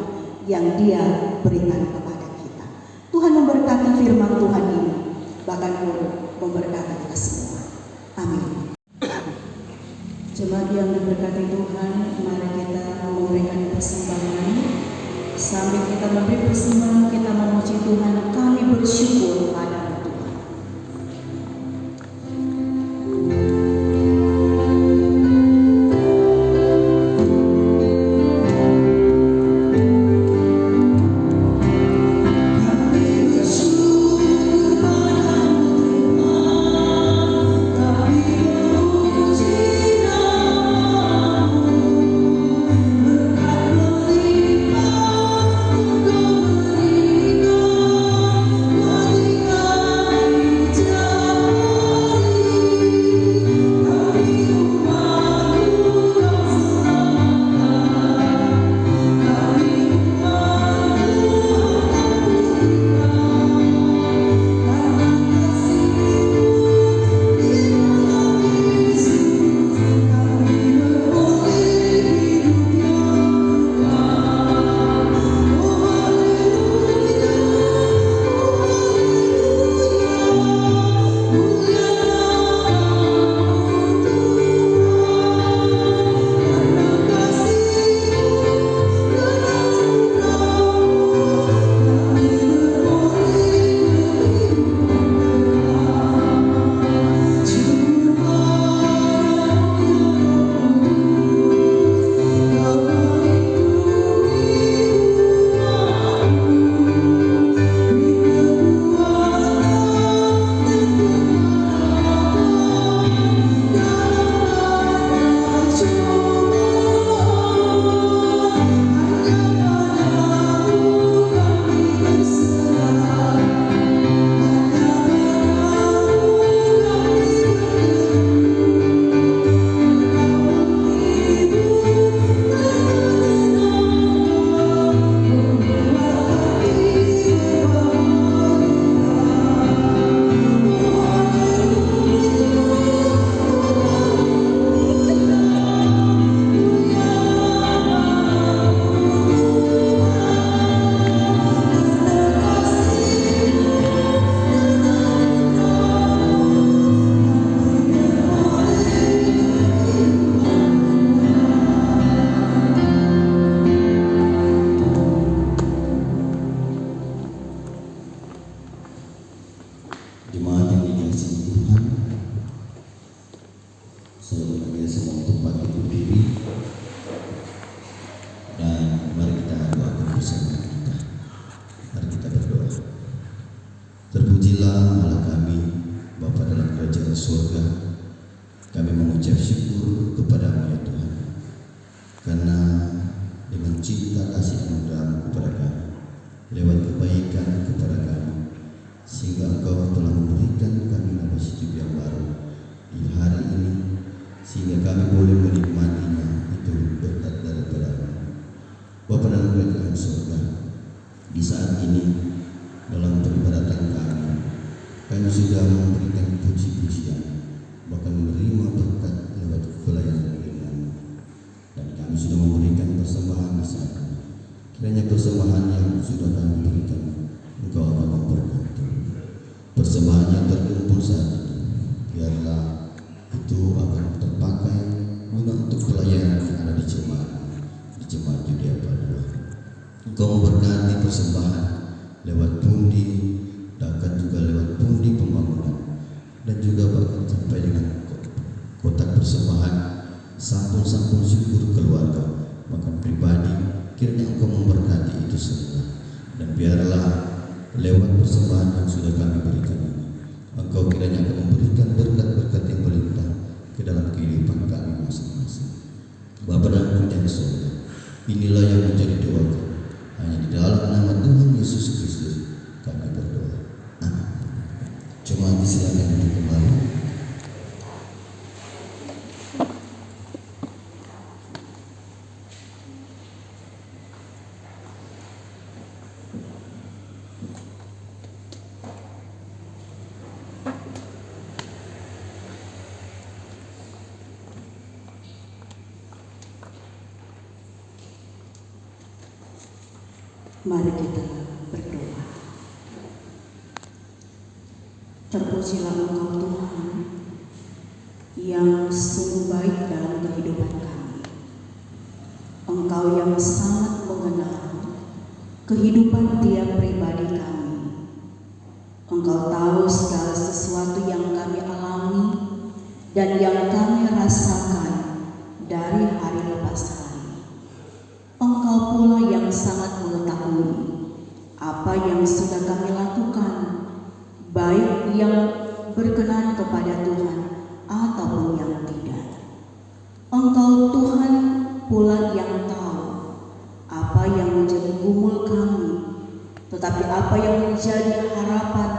yang Dia berikan kepada kita. Tuhan memberkati firman Tuhan ini, bahkan memberkati kita semua. Amin. Jemaat yang diberkati Tuhan, mari kita memberikan persembahan. Sambil kita memberi persembahan, kita memuji Tuhan, kami bersyukur pada Tuhan. Jemaat yang dikasihi Tuhan, saya mengajak semua untuk bangkit berdiri dan mari kita doakan bersama kita. Mari kita berdoa. Terpujilah Allah kami, Bapa dalam kerajaan surga. Kami mengucap syukur kepada-Mu ya Tuhan, karena dengan cinta kasih anugerah-Mu kepada kami, lewat kebaikan kepada kami, saat ini dalam peribadatan kami sudah memberikan puji-pujian, bahkan menerima berkat lewat pelayanan firman, dan kami sudah memberikan persembahan saat ini. Kiranya persembahan yang sudah kami berikan Engkau akan memberkati. Persembahan yang terkumpul saat ini, biarlah itu akan terpakai untuk pelayanan yang ada di jemaat Judea Padua. Engkau memberkati persembahan lewat pundi, bahkan juga lewat pundi pembangunan, dan juga bahkan sampai dengan kotak persembahan, sampul-sampul syukur keluarga, bahkan pribadi. Kiranya Engkau memberkati itu semua, dan biarlah lewat persembahan yang sudah kami berikan ini, Engkau kiranya akan memberikan berkat-berkat yang berlimpah ke dalam kehidupan kami masing-masing. Bapa dan Punya di surga, inilah yang menjadi doa kami. Hanya di dalam nama Tuhan Yesus Kristus kami berdoa. Amin. Jemaat disilakan duduk kembali. Mari kita berdoa. Terpujilah Engkau Tuhan yang sungguh baik dalam kehidupan kami. Engkau yang sangat mengenal kehidupan tiap pribadi kami. Engkau tahu segala sesuatu yang kami alami dan yang kami rasakan dari hari lepas hari. Engkau pula yang sangat mengetahui apa yang sudah kami lakukan, baik yang berkenan kepada Tuhan ataupun yang tidak. Engkau Tuhan pula yang tahu apa yang menjadi gumul kami, tetapi apa yang menjadi harapan,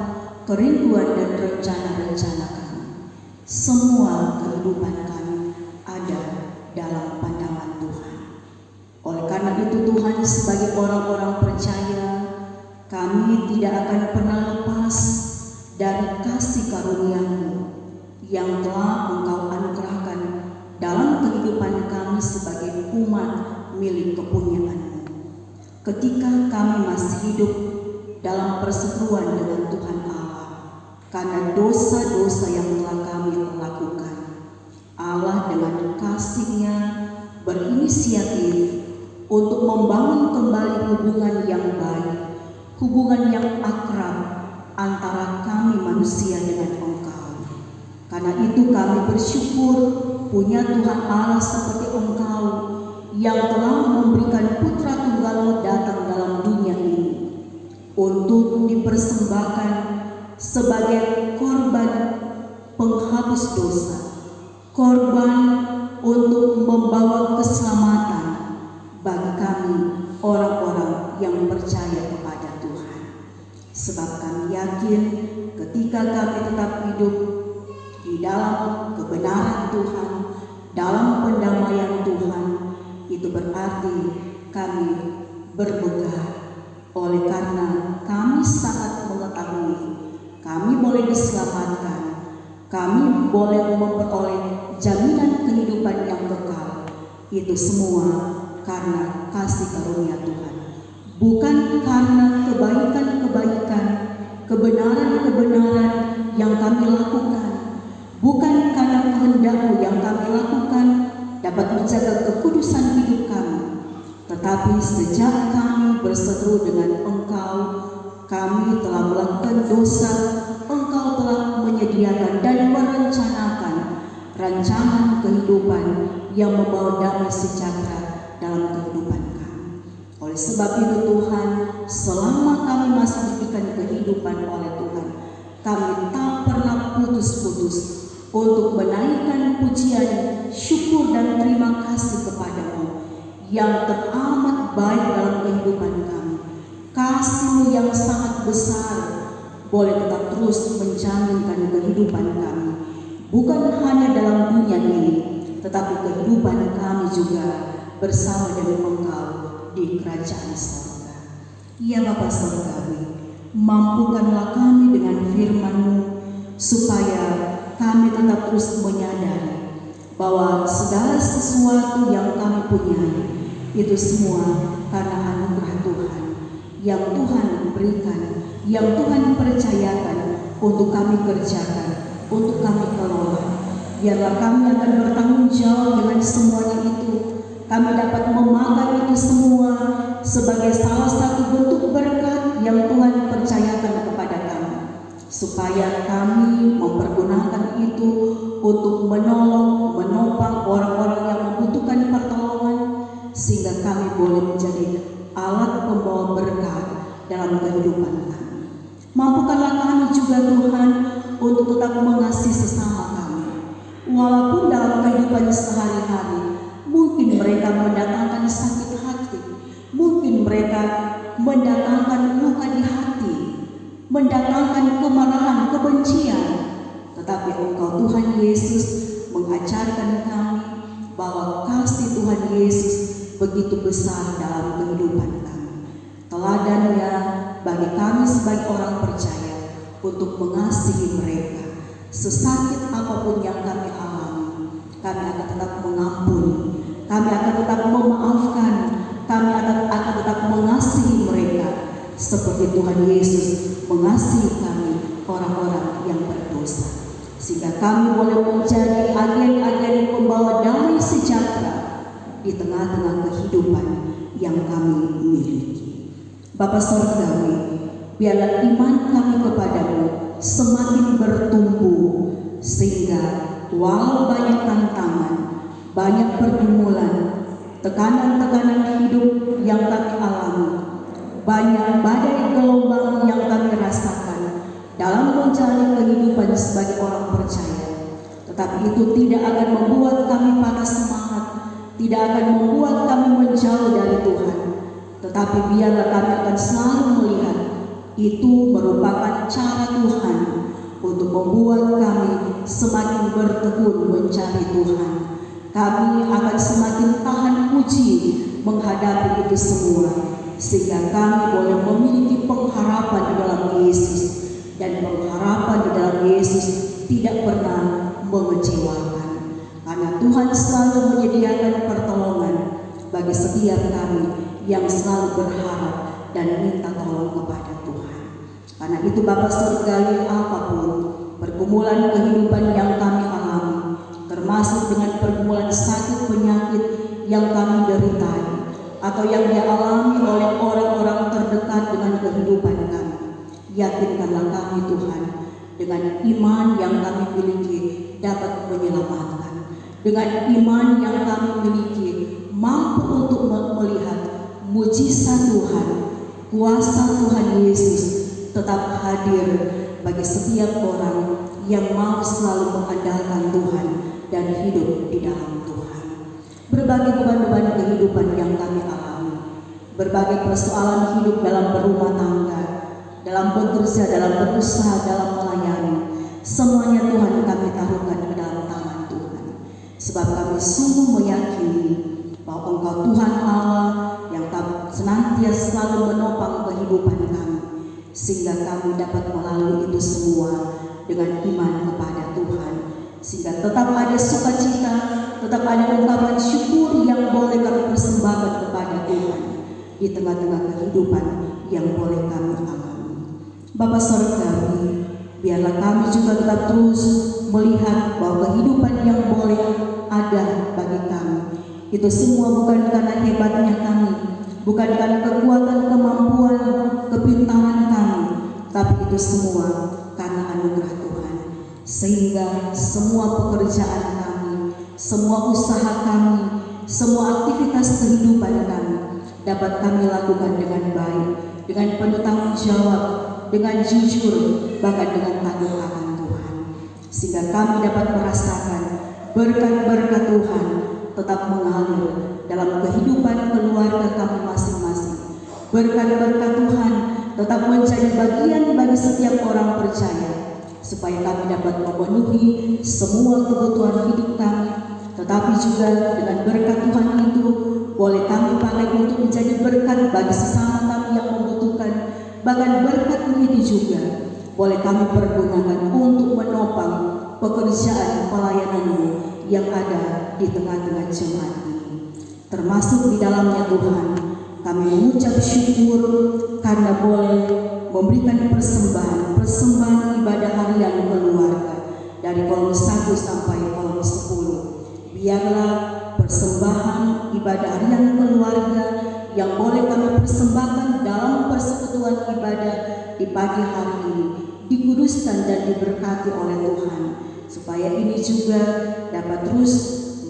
kerinduan dan rencana-rencana kami. Semua kehidupan kami ada dalam pandangan Tuhan. Oleh karena itu Tuhan, sebagai orang-orang percaya, kami tidak akan pernah lepas dari kasih karunia-Mu yang telah Engkau anugerahkan dalam kehidupan kami sebagai umat milik kepunyaan-Mu. Ketika kami masih hidup dalam perseteruan dengan Tuhan Allah, karena dosa-dosa yang telah kami lakukan, Allah dengan kasih-Nya berinisiatif untuk membangun kembali hubungan yang baik, hubungan yang akrab antara kami manusia dengan Engkau. Karena itu kami bersyukur punya Tuhan Allah seperti Engkau yang telah memberikan Putra Tunggal-Mu datang dalam dunia ini untuk dipersembahkan sebagai korban penghapus dosa, korban untuk membawa keselamatan bagi kami orang-orang yang percaya kepada Tuhan. Sebab kami yakin ketika kami tetap hidup di dalam kebenaran Tuhan, dalam pendamaian Tuhan, itu berarti kami bermegah. Oleh karena kami sangat mengetahui kami boleh diselamatkan, kami boleh memperoleh jaminan kehidupan yang kekal. Itu semua karena kasih karunia Tuhan, bukan karena kebaikan-kebaikan, kebenaran-kebenaran yang kami lakukan, bukan karena kehendak-Mu yang kami lakukan dapat menjaga kekudusan hidup kami, tetapi sejak kami berseteru dengan Engkau, kami telah melakukan dosa. Engkau telah menyediakan dan merencanakan rancangan kehidupan yang membawa damai sejahtera dalam kehidupan kami. Oleh sebab itu Tuhan, selama kami masih diberikan kehidupan oleh Tuhan, kami tak pernah putus-putus untuk menaikkan pujian, syukur dan terima kasih kepada-Mu yang teramat baik dalam kehidupan kami. Kasih-Mu yang sangat besar boleh tetap terus menjaminkan kehidupan kami, bukan hanya dalam dunia ini, tetapi kehidupan kami juga bersama dengan Engkau di kerajaan surga. Ya Bapa Surgawi, mampukanlah kami dengan firman-Mu supaya kami tetap terus menyadari bahwa segala sesuatu yang kami punyai itu semua karena anugerah Tuhan yang Tuhan berikan, yang Tuhan percayakan untuk kami kerjakan, untuk kami kelola. Biarlah kami akan bertanggung jawab dengan semuanya itu. Kami dapat memakai itu semua sebagai salah satu bentuk berkat yang Tuhan percayakan kepada kami, supaya kami mempergunakan itu untuk menolong, menopang orang-orang yang membutuhkan pertolongan, sehingga kami boleh menjadi alat pembawa berkat dalam kehidupan kami. Mampukanlah kami juga Tuhan untuk tetap mengasihi sesama kami, walaupun dalam kehidupan sehari-hari mungkin mereka mendatangkan sakit hati, mungkin mereka mendatangkan luka di hati, mendatangkan kemarahan, kebencian. Tetapi Engkau Tuhan Yesus mengajarkan kami bahwa kasih Tuhan Yesus begitu besar dalam kehidupan kami. Teladannya bagi kami sebagai orang percaya untuk mengasihi mereka. Sesakit apapun yang kami alami, kami akan tetap mengampuni, kami akan tetap memaafkan, kami akan tetap mengasihi mereka seperti Tuhan Yesus mengasihi kami orang-orang yang berdosa, sehingga kami boleh menjadi agen-agen pembawa damai sejahtera di tengah-tengah kehidupan yang kami miliki. Bapa Surgawi, biarlah iman kami kepadamu semakin bertumbuh, sehingga walau banyak tantangan, banyak pergumulan, tekanan-tekanan hidup yang kami alami, banyak badai gelombang yang kami rasakan dalam menjalani kehidupan sebagai orang percaya, tetapi itu tidak akan membuat kami patah semangat, tidak akan membuat kami menjauh dari Tuhan, tetapi biarlah kami akan selalu melihat itu merupakan cara Tuhan untuk membuat kami semakin bertekun mencari Tuhan. Kami akan semakin tahan uji menghadapi itu semua, sehingga kami boleh memiliki pengharapan di dalam Yesus, dan pengharapan di dalam Yesus tidak pernah mengecewakan, karena Tuhan selalu menyediakan pertolongan bagi setiap kami yang selalu berharap dan minta tolong kepada Tuhan. Karena itu Bapa Surgawi, apapun pergumulan kehidupan yang kami alami, termasuk dengan pergumulan sakit penyakit yang kami deritai atau yang dialami oleh orang-orang terdekat dengan kehidupan kami, yakinkanlah kami Tuhan dengan iman yang kami miliki dapat menyelamatkan, dengan iman yang kami miliki mampu untuk melihat mujizat Tuhan, kuasa Tuhan Yesus tetap hadir bagi setiap orang yang mau selalu mengandalkan Tuhan dan hidup di dalam Tuhan. Berbagai beban-beban kehidupan yang kami alami, berbagai persoalan hidup dalam berumah tangga, dalam bekerja, dalam berusaha, dalam melayani, semuanya Tuhan kami taruhkan ke dalam tangan Tuhan. Sebab kami sungguh meyakini bahwa Engkau Tuhan Allah yang senantiasa selalu menopang kehidupan kami, sehingga kami dapat melalui itu semua dengan iman kepada Tuhan, sehingga tetap ada sukacita, tetap ada ungkapan syukur yang boleh kami persembahkan kepada Tuhan di tengah-tengah kehidupan yang boleh kami alami. Bapa Surgawi, biarlah kami juga tetap terus melihat bahwa kehidupan yang boleh ada bagi kami itu semua bukan karena hebatnya kami, bukan karena kekuatan, kemampuan, kepintaran kami, tapi itu semua karena anugerah Tuhan. Sehingga semua pekerjaan kami, semua usaha kami, semua aktivitas kehidupan kami dapat kami lakukan dengan baik, dengan penuh tanggung jawab, dengan jujur, bahkan dengan takut akan Tuhan. Sehingga kami dapat merasakan berkat-berkat Tuhan tetap mengalir dalam kehidupan keluarga kami masing-masing. Berkat-berkat Tuhan tetap menjadi bagian bagi setiap orang percaya, supaya kami dapat memenuhi semua kebutuhan hidup kami, tetapi juga dengan berkat Tuhan itu boleh kami pakai untuk menjadi berkat bagi sesama kami yang membutuhkan bahkan berkat-Mu itu juga boleh kami pergunakan untuk menopang pekerjaan pelayanan-Mu yang ada di tengah-tengah jemaat ini. Termasuk di dalamnya Tuhan, kami mengucap syukur karena boleh memberikan persembahan ibadah harian keluarga dari kolom 1 sampai kolom 10. Biarlah persembahan ibadah harian keluarga yang boleh kami persembahkan dalam persekutuan ibadah di pagi hari ini dikuduskan dan diberkati oleh Tuhan, supaya ini juga dapat terus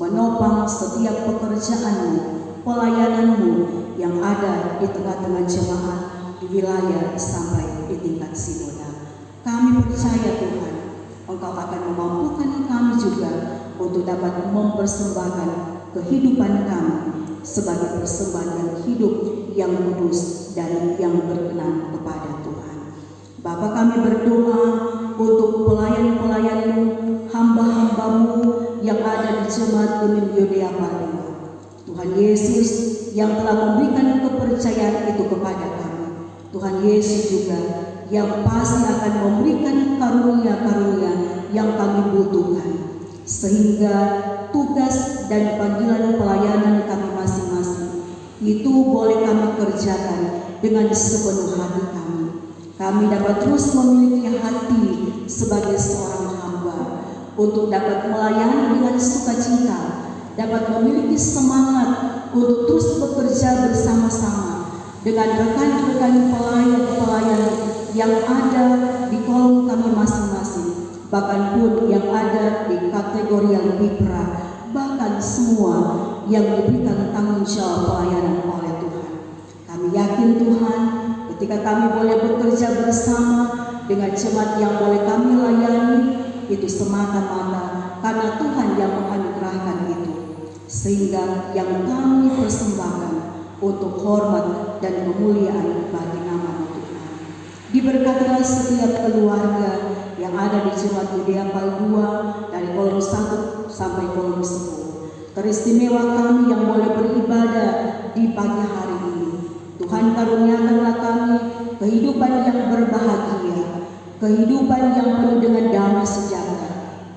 menopang setiap pekerjaan-Mu, pelayanan-Mu yang ada di tengah-tengah jemaat di wilayah sampai di tingkat sinode. Kami percaya Tuhan, Engkau akan memampukan kami juga untuk dapat mempersembahkan kehidupan kami sebagai persembahan yang hidup, yang kudus, dan yang berkenan kepada Tuhan. Bapa, kami berdoa untuk pelayan-pelayan-Mu, hamba-hamba-Mu yang ada di jemaat Gemim Yudea Palembang. Tuhan Yesus yang telah memberikan kepercayaan itu kepada kami, Tuhan Yesus juga yang pasti akan memberikan karunia-karunia yang kami butuhkan, sehingga tugas dan panggilan pelayanan kami masing-masing itu boleh kami kerjakan dengan sepenuh hati kami. Kami dapat terus memiliki hati sebagai seorang hamba untuk dapat melayani dengan sukacita, dapat memiliki semangat untuk terus bekerja bersama-sama dengan rekan-rekan pelayan yang ada di kolom kami masing-masing, bahkan pun yang ada di kategori yang Bipra, bahkan semua yang diberikan tanggung jawab pelayanan oleh Tuhan. Kami yakin Tuhan, ketika kami boleh bekerja bersama dengan jemaat yang boleh kami layani, itu semata-mata karena Tuhan yang menganugerahkan itu, sehingga yang kami persembahkan untuk hormat dan kemuliaan bagi nama Tuhan. Diberkatilah setiap keluarga yang ada di jemaat Yudea Pal 2 dari kolom 1 sampai kolom 10. Teristimewa kami yang boleh beribadah di pagi hari ini. Tuhan karuniakanlah kami kehidupan yang berbahagia, kehidupan yang penuh dengan damai sejahtera,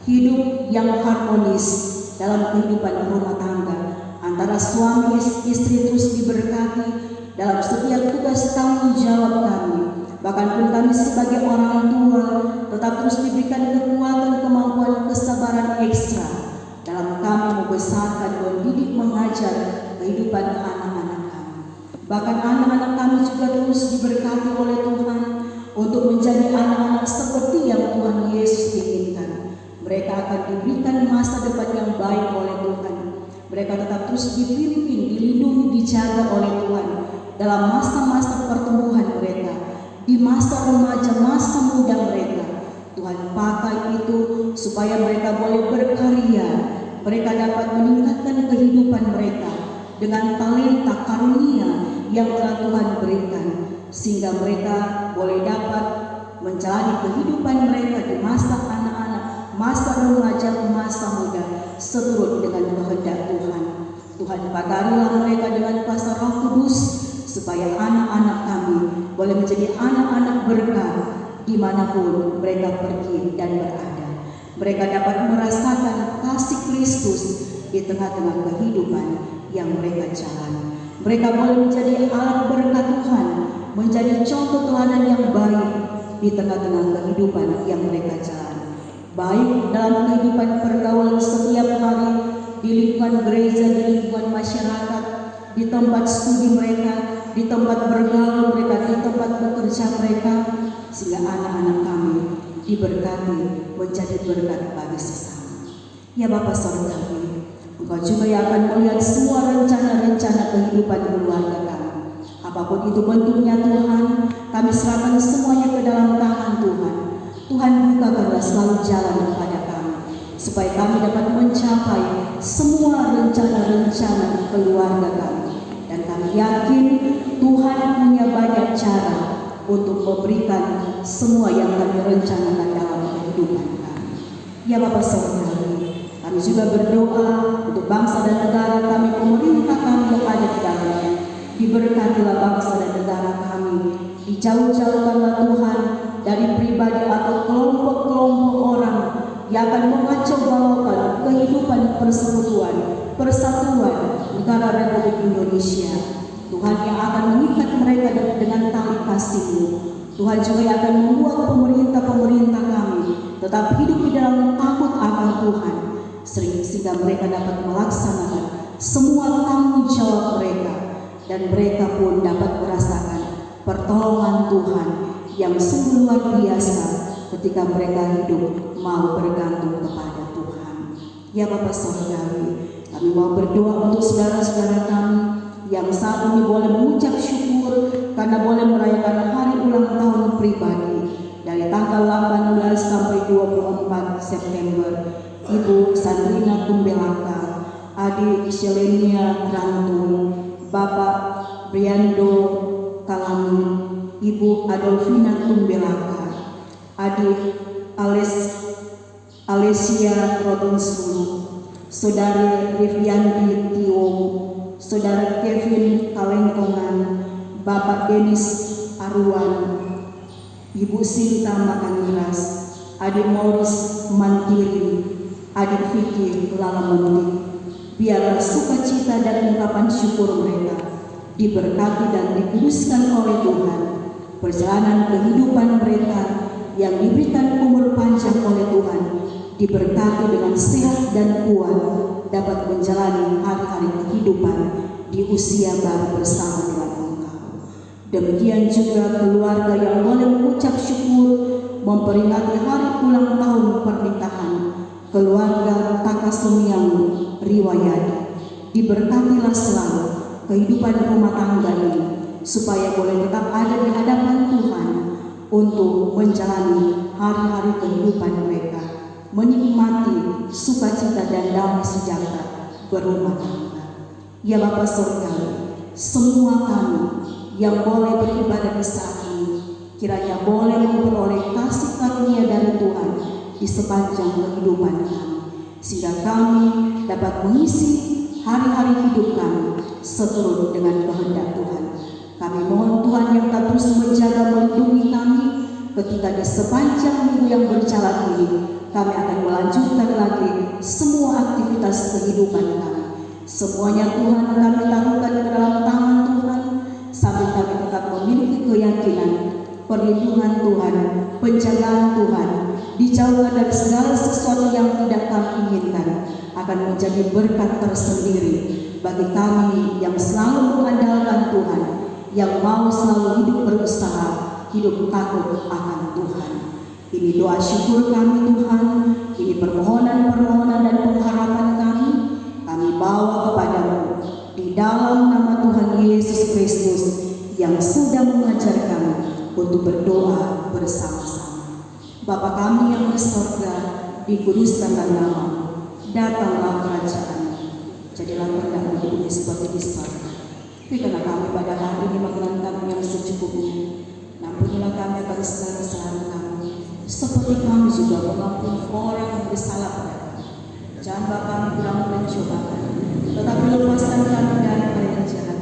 hidup yang harmonis dalam kehidupan rumah tangga antara suami istri terus diberkati dalam setiap tugas tanggung jawab kami. Bahkan pun kami sebagai orang tua tetap terus diberikan kekuatan, kemampuan, kesabaran ekstra dalam kami membesarkan, mendidik, mengajar kehidupan anak-anak kami. Bahkan anak-anak kami juga terus diberkati oleh Tuhan untuk menjadi anak-anak seperti yang Tuhan Yesus inginkan. Mereka akan diberikan masa depan yang baik oleh Tuhan. Mereka tetap terus dipimpin, dilindungi, dijaga oleh Tuhan dalam masa-masa pertumbuhan mereka, di masa remaja, masa muda mereka. Tuhan pakai itu supaya mereka boleh berkarya, mereka dapat meningkatkan kehidupan mereka dengan talenta karunia yang telah Tuhan berikan, sehingga mereka boleh dapat menjalani kehidupan mereka di masa anak-anak, masa remaja, masa muda seturut dengan kehendak Tuhan. Tuhan pagarilah mereka dengan kuasa Roh Kudus supaya anak-anak kami boleh menjadi anak-anak berkah dimanapun mereka pergi dan berada. Mereka dapat merasakan kasih Kristus di tengah-tengah kehidupan yang mereka jalani. Mereka boleh menjadi alat berkat Tuhan, menjadi contoh teladan yang baik di tengah-tengah kehidupan yang mereka jalani, baik dalam kehidupan pergaulan setiap hari, di lingkungan gereja, di lingkungan masyarakat, di tempat studi mereka, di tempat bergaul mereka, di tempat bekerja mereka, sehingga anak-anak kami diberkati menjadi berkat bagi sesama. Ya Bapa Sorgawi, Engkau juga yang akan melihat semua rencana-rencana kehidupan keluarga kami. Apapun itu bentuknya Tuhan, kami serahkan semuanya ke dalam tangan Tuhan. Tuhan bukakanlah selalu jalan kepada kami, supaya kami dapat mencapai semua rencana-rencana keluarga kami. Dan kami yakin Tuhan punya banyak cara untuk memberikan semua yang kami rencanakan dalam kehidupan kami. Ya Bapa Sorgawi, kami juga berdoa untuk bangsa dan negara kami, pemerintah kami yang ada di dalamnya. Diberkatilah bangsa dan negara kami Dijauh-jauhkanlah Tuhan dari pribadi atau kelompok-kelompok orang yang akan mengacau balaukan kehidupan persekutuan, persatuan negara Republik Indonesia. Tuhan yang akan mengikat mereka dengan tali kasih-Mu. Tuhan juga yang akan membuat pemerintah-pemerintah kami tetap hidup di dalam takut akan Tuhan, sehingga mereka dapat melaksanakan semua tanggung jawab mereka, dan mereka pun dapat merasakan pertolongan Tuhan yang sungguh luar biasa ketika mereka hidup mau bergantung kepada Tuhan. Ya Bapak Saudari, kami mau berdoa untuk saudara-saudara kami yang saat ini boleh mengucap syukur karena boleh merayakan hari ulang tahun pribadi dari tanggal 18 sampai 24 September. Ibu Sandrina Tumbelaka, adik Selenia Rantung, Bapak Briando Kalami, Ibu Adolfina Tumbelaka, adik Alesia Robinsulu, Saudari Riviandi Tiong, Saudara Kevin Kalengkongan, Bapak Denis Arwan, Ibu Sinta Makangiras, adik Morris Mantiri, adik Vicky Lalamunti. Biarlah sukacita dan ungkapan syukur mereka diberkati dan dikuduskan oleh Tuhan. Perjalanan kehidupan mereka yang diberikan umur panjang oleh Tuhan diberkati dengan sehat dan kuat, dapat menjalani hari-hari kehidupan di usia baru bersama dengan Engkau. Demikian juga keluarga yang boleh mengucap syukur memperingati hari ulang tahun pernikahan keluarga Takasumiang Riwayat. Diberkatilah selalu kehidupan rumah tangga ini, supaya boleh tetap ada di hadapan Tuhan untuk menjalani hari-hari kehidupan mereka, menikmati sukacita dan damai sejahtera berumah tangga. Ya Bapa Surgawi, semua kami yang boleh beribadah di saat ini, kiranya boleh memperoleh kasih karunia dari Tuhan di sepanjang kehidupan kami, sehingga kami dapat mengisi hari-hari hidup kami seturut dengan kehendak Tuhan. Kami mohon Tuhan yang terus menjaga melindungi kami ketika di sepanjang minggu yang berjalan ini kami akan melanjutkan lagi semua aktivitas kehidupan kami. Semuanya Tuhan kami taruhkan ke dalam tangan Tuhan, sambil kami tetap memiliki keyakinan perlindungan Tuhan, penjagaan Tuhan, dijauhkan dari segala sesuatu yang tidak kami inginkan, akan menjadi berkat tersendiri bagi kami yang selalu mengandalkan Tuhan, yang mau selalu hidup berusaha, hidup takut akan Tuhan. Ini doa syukur kami Tuhan, ini permohonan-permohonan dan pengharapan kami bawa kepadamu di dalam nama Tuhan Yesus Kristus yang sudah mengajar kami untuk berdoa bersama-sama. Bapa kami yang di surga, dikuduskanlah namamu, datanglah kerajaan-Mu, jadilah kehendakmu di bumi seperti di surga. Berikanlah kami pada hari ini makanan kami yang secukupnya. Ampunilah kami akan segala kesalahan kami, seperti kami juga mengampuni orang yang bersalah pada kami. Jangan bawa kami dalam pencobaan, tetapi lepaskan kami dari yang jahat.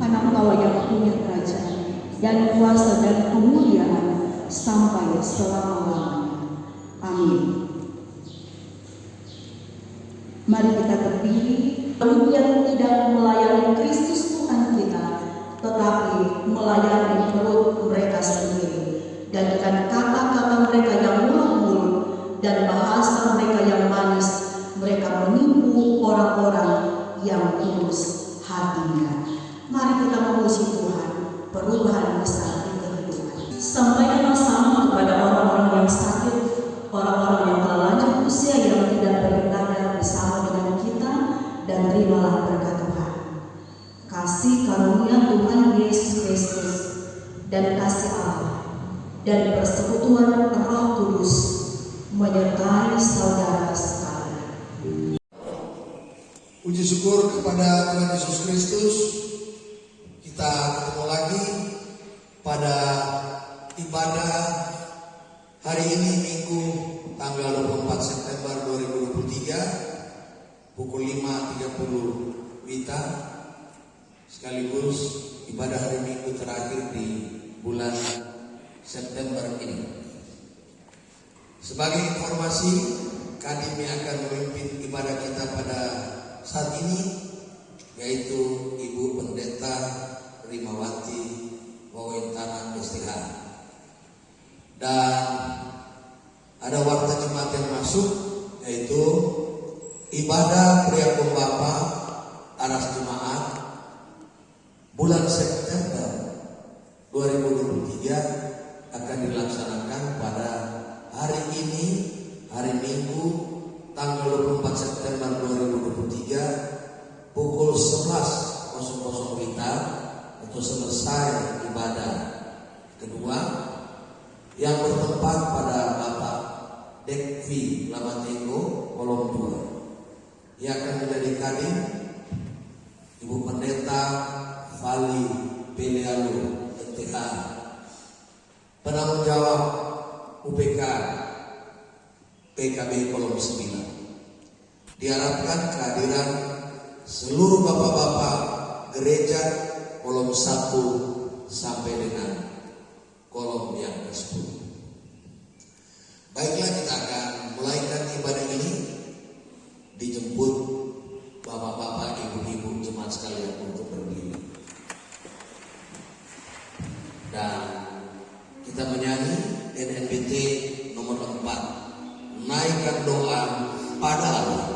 Karena Engkau yang punya kerajaan dan kuasa dan kemuliaan sampai selama-lamanya. Amin. Mari kita berdiri, yang tidak melayani Kristus Tuhan kita, tetapi melayani perut mereka sendiri, dan dengan kata-kata mereka yang mulut-mulut dan bahasa mereka yang manis, mereka menipu orang-orang yang tulus hatinya. Mari kita memuji Tuhan, perubahan besar di kehidupan. Sampaikan sama kepada orang-orang yang sakit, orang-orang yang telah lanjut usia yang tidak beribadah bersama dengan kita, dan terimalah berkat Tuhan. Kasih karunia Tuhan Yesus Kristus dan kasih Allah dan persekutuan Roh Kudus menyertai saudara sekalian. Puji syukur kepada Tuhan Yesus Kristus. Kita ketemu lagi pada ibadah hari ini, Minggu tanggal 24 September 2023 pukul 5.30 WITA, sekaligus ibadah hari Minggu terakhir di bulan September ini. Sebagai informasi, Kadimi akan memimpin ibadah kita pada saat ini, yaitu Ibu Pendeta Rimawati Wawentana STH. Dan ada warta jemaat yang masuk, yaitu ibadah Priapun Bapa Aras Jemaat bulan September 2023 akan dilaksanakan pada hari ini, hari Minggu, tanggal 24 September 2023 pukul 11.00 WITA untuk selesai ibadah kedua yang bertempat pada Bapak Dekvi Lamatego Kolom 2. Ia akan menjadi kadim Ibu Pendeta Vali Pelealu MTH, penanggung jawab UPK PKB Kolom 9. Diharapkan kehadiran seluruh bapak-bapak gereja Kolom 1 sampai dengan kolom yang ke-10. Baiklah, kita akan mulaikan ibadah ini. Dijemput bapak-bapak, ibu-ibu jemaat sekalian untuk berdiri. Dan kita menyanyi NNBT nomor 4, Naikkan Doa Pada Allah.